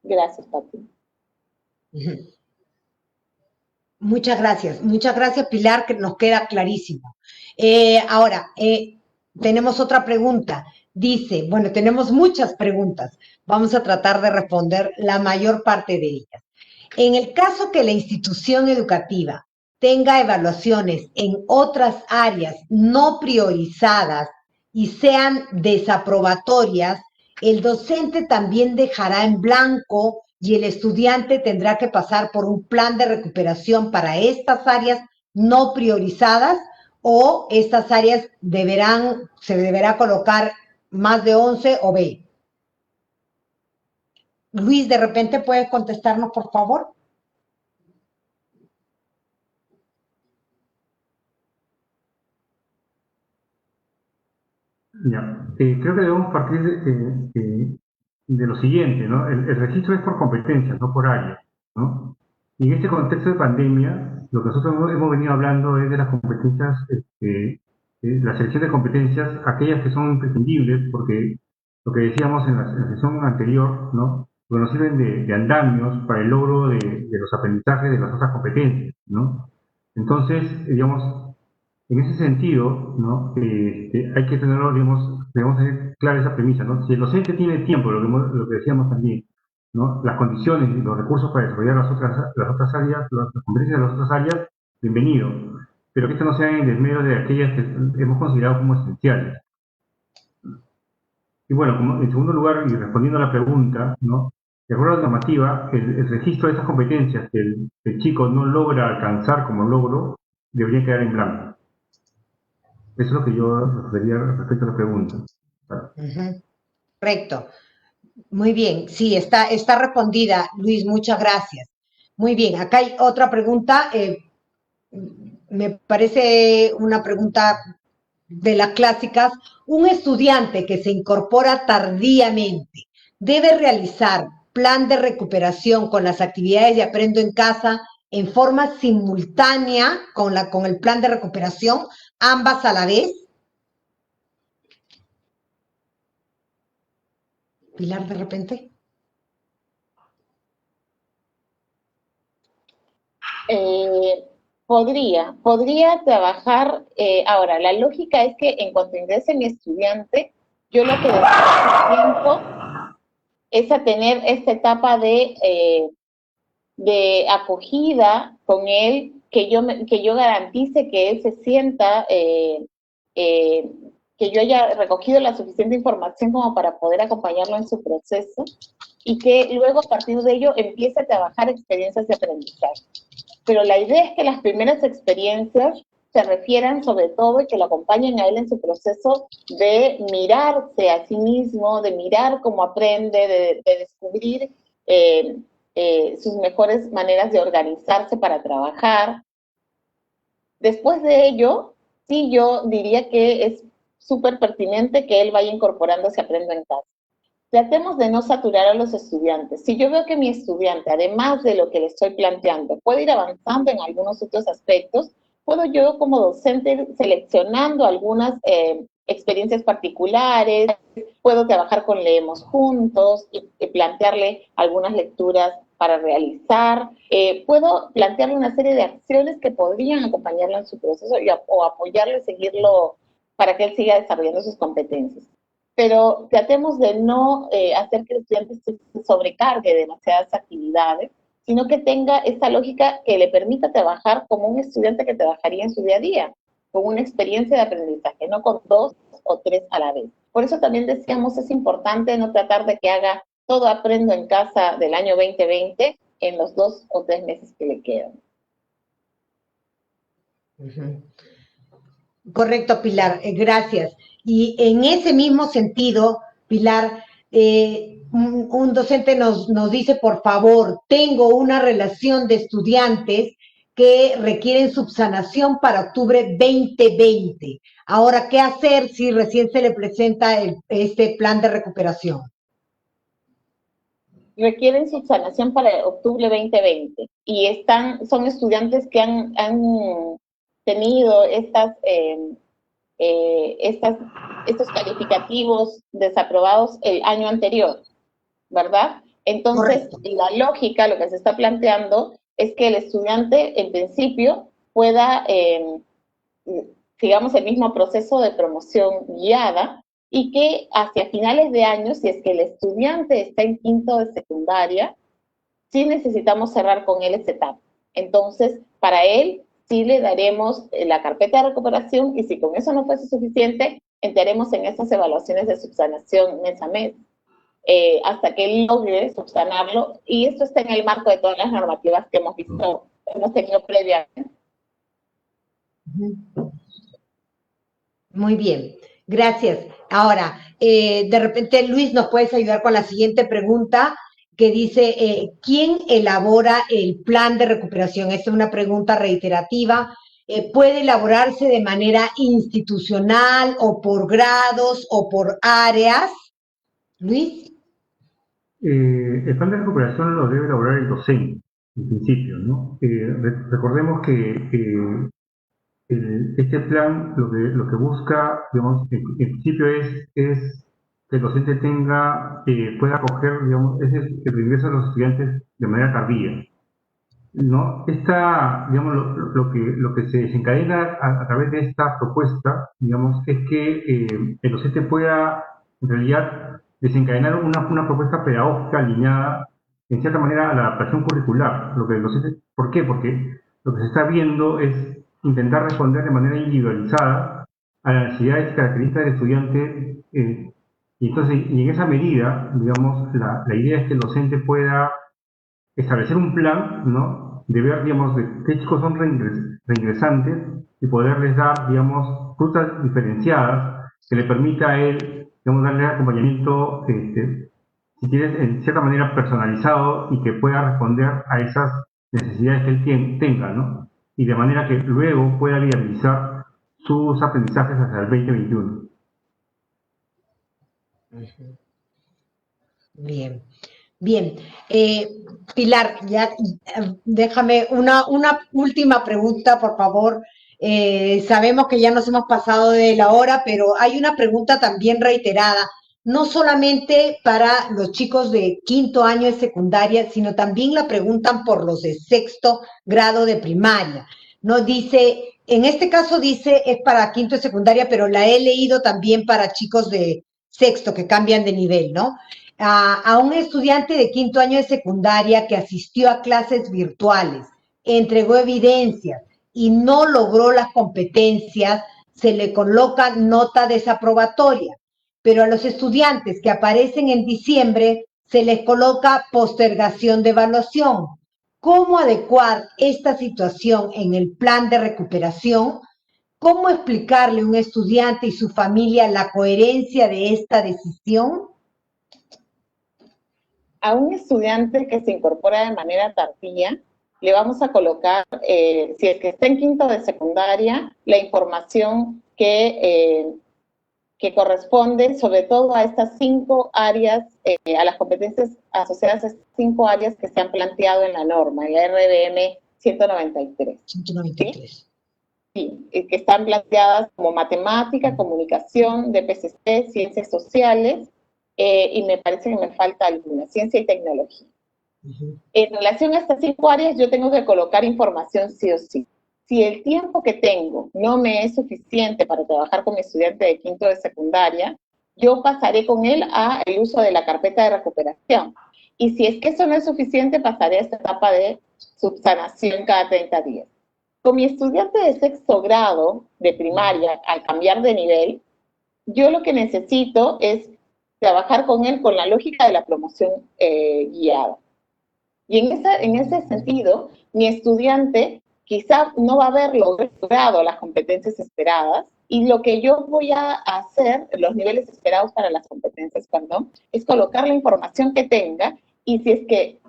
Gracias, Pati. Muchas gracias Pilar, que nos queda clarísimo. Ahora, tenemos otra pregunta. Dice, bueno, tenemos muchas preguntas, vamos a tratar de responder la mayor parte de ellas. En el caso que la institución educativa tenga evaluaciones en otras áreas no priorizadas y sean desaprobatorias, el docente también dejará en blanco y el estudiante tendrá que pasar por un plan de recuperación para estas áreas no priorizadas, o estas áreas se deberá colocar más de 11 o B. Luis, ¿de repente puedes contestarnos, por favor? Ya. Creo que debemos partir de lo siguiente, ¿no? El registro es por competencias, no por área, ¿no? Y en este contexto de pandemia, lo que nosotros hemos venido hablando es de las competencias, la selección de competencias, aquellas que son imprescindibles, porque lo que decíamos en la sesión anterior, ¿no? Que nos sirven de andamios para el logro de los aprendizajes de las otras competencias, ¿no? Entonces, digamos, en ese sentido, ¿no? Hay que tenerlo, digamos, debemos tener clara esa premisa, ¿no? Si el docente tiene tiempo, lo que decíamos también, ¿no? Las condiciones y los recursos para desarrollar las otras áreas, las competencias de las otras áreas, bienvenido. Pero que esto no sea en desmedro de aquellas que hemos considerado como esenciales. Y bueno, en segundo lugar, y respondiendo a la pregunta, ¿no? De acuerdo a la normativa, el registro de esas competencias que el chico no logra alcanzar como logro, debería quedar en blanco. Eso es lo que yo refería respecto a la pregunta. Correcto. Muy bien. Sí, está respondida, Luis. Muchas gracias. Muy bien. Acá hay otra pregunta. Me parece una pregunta de las clásicas. Un estudiante que se incorpora tardíamente debe realizar plan de recuperación con las actividades de Aprendo en Casa en forma simultánea con el plan de recuperación, ambas a la vez. Pilar, de repente. Podría trabajar. Ahora, la lógica es que en cuanto ingrese mi estudiante, yo lo que dedico tiempo es a tener esta etapa de acogida con él, que yo garantice que él se sienta, que yo haya recogido la suficiente información como para poder acompañarlo en su proceso y que luego a partir de ello empiece a trabajar experiencias de aprendizaje. Pero la idea es que las primeras experiencias se refieran sobre todo y que lo acompañen a él en su proceso de mirarse a sí mismo, de mirar cómo aprende, de descubrir sus mejores maneras de organizarse para trabajar. Después de ello, sí, yo diría que es súper pertinente que él vaya incorporándose a Aprendo en Casa. Tratemos de no saturar a los estudiantes. Si yo veo que mi estudiante, además de lo que le estoy planteando, puede ir avanzando en algunos otros aspectos, puedo yo como docente ir seleccionando algunas experiencias particulares, puedo trabajar con Leemos Juntos y plantearle algunas lecturas para realizar, puedo plantearle una serie de acciones que podrían acompañarlo en su proceso o apoyarlo y seguirlo para que él siga desarrollando sus competencias. Pero tratemos de no hacer que el estudiante se sobrecargue de demasiadas actividades, sino que tenga esa lógica que le permita trabajar como un estudiante que trabajaría en su día a día, con una experiencia de aprendizaje, no con 2 o 3 a la vez. Por eso también decíamos, es importante no tratar de que haga todo Aprendo en Casa del año 2020 en los 2 o 3 meses que le quedan. Correcto, Pilar, gracias. Y en ese mismo sentido, Pilar, un docente nos dice, por favor, tengo una relación de estudiantes que requieren subsanación para octubre 2020. Ahora, ¿qué hacer si recién se le presenta este plan de recuperación? Requieren subsanación para octubre 2020 y son estudiantes que han tenido estos calificativos desaprobados el año anterior, ¿verdad? Entonces, correcto, la lógica, lo que se está planteando, es que el estudiante, en principio, pueda, sigamos el mismo proceso de promoción guiada y que hacia finales de año, si es que el estudiante está en quinto de secundaria, sí necesitamos cerrar con él esta etapa. Entonces, para él, sí le daremos la carpeta de recuperación y si con eso no fuese suficiente, entraremos en estas evaluaciones de subsanación mes a mes, hasta que él logre subsanarlo, y esto está en el marco de todas las normativas que hemos tenido previamente. Muy bien, gracias. Ahora, de repente, Luis, ¿nos puedes ayudar con la siguiente pregunta? Que dice, ¿quién elabora el plan de recuperación? Esta es una pregunta reiterativa. ¿Puede elaborarse de manera institucional o por grados o por áreas? Luis. El plan de recuperación lo debe elaborar el docente, en principio, ¿no? Recordemos que este plan lo que busca, digamos, en principio es que el docente pueda acoger, digamos, el ingreso de los estudiantes de manera tardía, ¿no? Digamos, lo que se desencadena a través de esta propuesta, digamos, es que el docente pueda, en realidad, desencadenar una propuesta pedagógica alineada en cierta manera, a la adaptación curricular. ¿Por qué? Porque lo que se está viendo es intentar responder de manera individualizada a las necesidades y características del estudiante. Y en esa medida, digamos, la idea es que el docente pueda establecer un plan, ¿no? De ver, digamos, de qué chicos son reingresantes y poderles dar, digamos, rutas diferenciadas que le permita a él, digamos, darle acompañamiento, si quieres, en cierta manera personalizado y que pueda responder a esas necesidades que él tenga, ¿no? Y de manera que luego pueda viabilizar sus aprendizajes hacia el 2021. Bien, bien. Pilar, ya déjame una última pregunta, por favor. Sabemos que ya nos hemos pasado de la hora, pero hay una pregunta también reiterada, no solamente para los chicos de 5º año de secundaria, sino también la preguntan por los de 6º grado de primaria. No dice, en este caso dice es para 5º de secundaria, pero la he leído también para chicos de 6º que cambian de nivel, ¿no? A un estudiante de 5º año de secundaria que asistió a clases virtuales, entregó evidencias y no logró las competencias, se le coloca nota desaprobatoria. Pero a los estudiantes que aparecen en diciembre se les coloca postergación de evaluación. ¿Cómo adecuar esta situación en el plan de recuperación? ¿Cómo explicarle a un estudiante y su familia la coherencia de esta decisión? A un estudiante que se incorpora de manera tardía, le vamos a colocar, si es que está en 5º de secundaria, la información que corresponde sobre todo a estas 5 áreas, a las competencias asociadas a estas 5 áreas que se han planteado en la norma, en la RBM 193. 193. Sí, que están planteadas como matemática, comunicación, DPCC, ciencias sociales, y me parece que me falta alguna, ciencia y tecnología. En relación a estas 5 áreas, yo tengo que colocar información sí o sí. Si el tiempo que tengo no me es suficiente para trabajar con mi estudiante de 5º de secundaria, yo pasaré con él al uso de la carpeta de recuperación. Y si es que eso no es suficiente, pasaré a esta etapa de subsanación cada 30 días. Con mi estudiante de 6º grado de primaria, al cambiar de nivel, yo lo que necesito es trabajar con él con la lógica de la promoción guiada. Y en ese sentido, mi estudiante quizá no va a haber logrado las competencias esperadas, y lo que yo voy a hacer, los niveles esperados para las competencias, perdón, es colocar la información que tenga, y si es que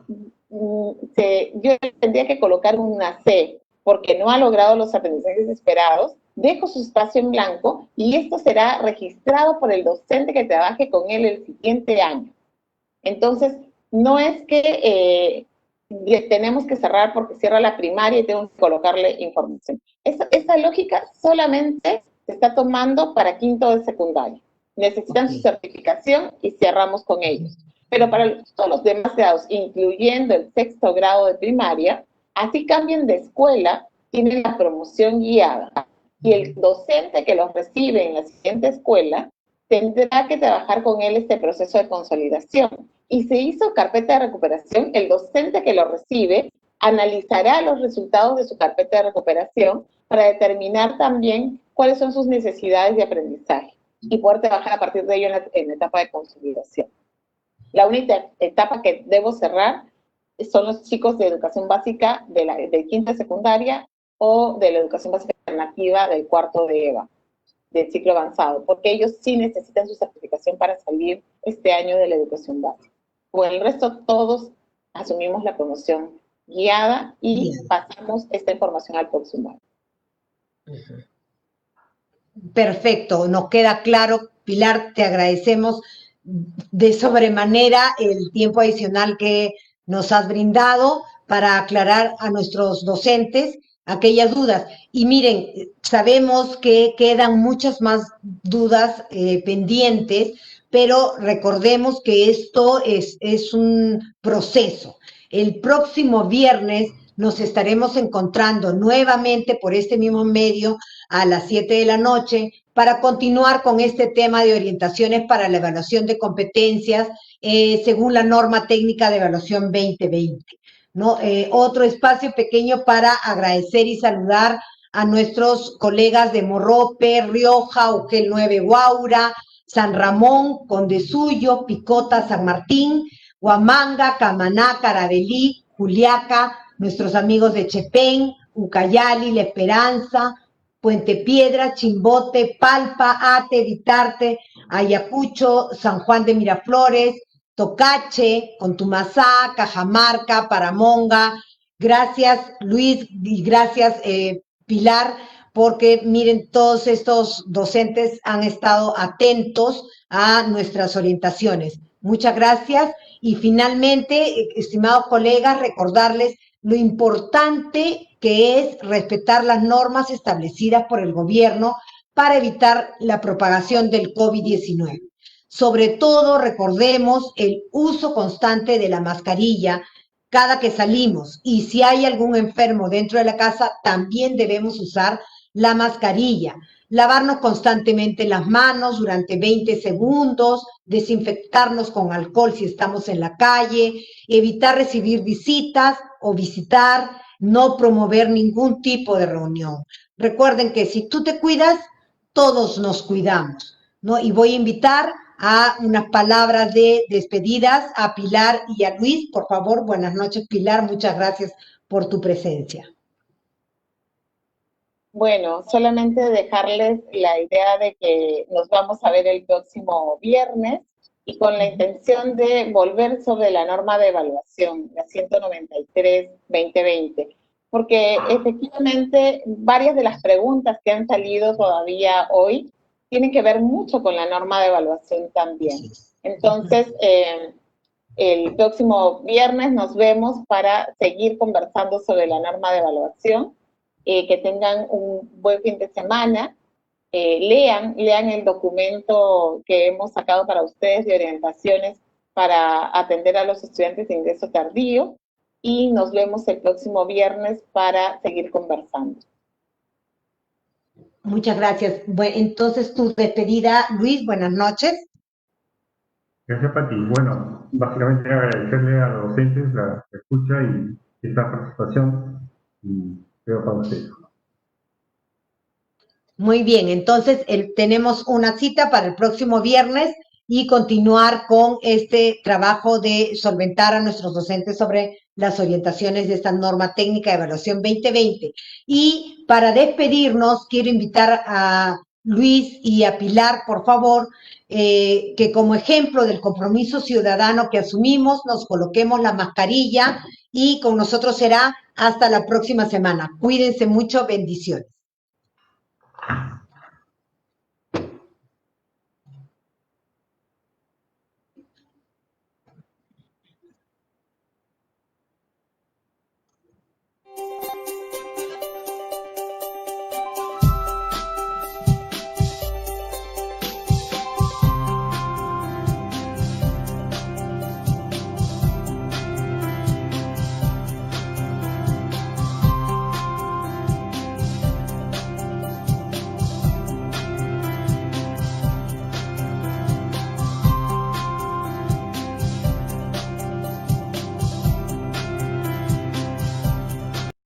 yo tendría que colocar una C, porque no ha logrado los aprendizajes esperados, dejo su espacio en blanco y esto será registrado por el docente que trabaje con él el siguiente año. Entonces, no es que tenemos que cerrar porque cierra la primaria y tengo que colocarle información. Esa lógica solamente se está tomando para 5º de secundaria. Necesitan su certificación y cerramos con ellos. Pero para todos los demás grados, incluyendo el 6º grado de primaria, así cambien de escuela, tienen la promoción guiada. Y el docente que los recibe en la siguiente escuela tendrá que trabajar con él este proceso de consolidación. Y se hizo carpeta de recuperación, el docente que lo recibe analizará los resultados de su carpeta de recuperación para determinar también cuáles son sus necesidades de aprendizaje y poder trabajar a partir de ello en la etapa de consolidación. La única etapa que debo cerrar son los chicos de educación básica de 5º de secundaria o de la educación básica alternativa del 4º de EVA, del ciclo avanzado, porque ellos sí necesitan su certificación para salir este año de la educación básica. Con el resto, todos asumimos la promoción guiada y pasamos esta información al próximo año. Perfecto, nos queda claro. Pilar, te agradecemos de sobremanera el tiempo adicional que nos has brindado para aclarar a nuestros docentes aquellas dudas. Y miren, sabemos que quedan muchas más dudas pendientes, pero recordemos que esto es un proceso. El próximo viernes nos estaremos encontrando nuevamente por este mismo medio a las 7 de la noche para continuar con este tema de orientaciones para la evaluación de competencias según la norma técnica de evaluación 2020. ¿No? Otro espacio pequeño para agradecer y saludar a nuestros colegas de Morrope, Rioja, Ugel 9, Guaura, San Ramón, Condesuyo, Picota, San Martín, Huamanga, Camaná, Carabelí, Juliaca, nuestros amigos de Chepén, Ucayali, La Esperanza, Puente Piedra, Chimbote, Palpa, Ate, Vitarte, Ayacucho, San Juan de Miraflores, Tocache, Contumazá, Cajamarca, Paramonga. Gracias, Luis, y gracias, Pilar, porque miren, todos estos docentes han estado atentos a nuestras orientaciones. Muchas gracias. Y finalmente, estimados colegas, recordarles lo importante que es respetar las normas establecidas por el gobierno para evitar la propagación del COVID-19. Sobre todo, recordemos el uso constante de la mascarilla cada que salimos, y si hay algún enfermo dentro de la casa, también debemos usar la mascarilla. Lavarnos constantemente las manos durante 20 segundos, desinfectarnos con alcohol si estamos en la calle, evitar recibir visitas o visitar, no promover ningún tipo de reunión. Recuerden que si tú te cuidas, todos nos cuidamos, ¿no? Y voy a invitar a unas palabras de despedidas a Pilar y a Luis. Por favor, buenas noches, Pilar, muchas gracias por tu presencia. Bueno, solamente dejarles la idea de que nos vamos a ver el próximo viernes y con la intención de volver sobre la norma de evaluación, la 193-2020, porque efectivamente varias de las preguntas que han salido todavía hoy tienen que ver mucho con la norma de evaluación también. Entonces, el próximo viernes nos vemos para seguir conversando sobre la norma de evaluación. Que tengan un buen fin de semana, lean el documento que hemos sacado para ustedes de orientaciones para atender a los estudiantes de ingreso tardío y nos vemos el próximo viernes para seguir conversando. Muchas gracias. Bueno, entonces, tu despedida, Luis, buenas noches. Gracias, Pati. Bueno, básicamente agradecerle a los docentes la escucha y esta participación y veo para ustedes. Muy bien, entonces tenemos una cita para el próximo viernes y continuar con este trabajo de solventar a nuestros docentes sobre las orientaciones de esta norma técnica de evaluación 2020. Y para despedirnos, quiero invitar a Luis y a Pilar, por favor, que como ejemplo del compromiso ciudadano que asumimos, nos coloquemos la mascarilla y con nosotros será hasta la próxima semana. Cuídense mucho, bendiciones.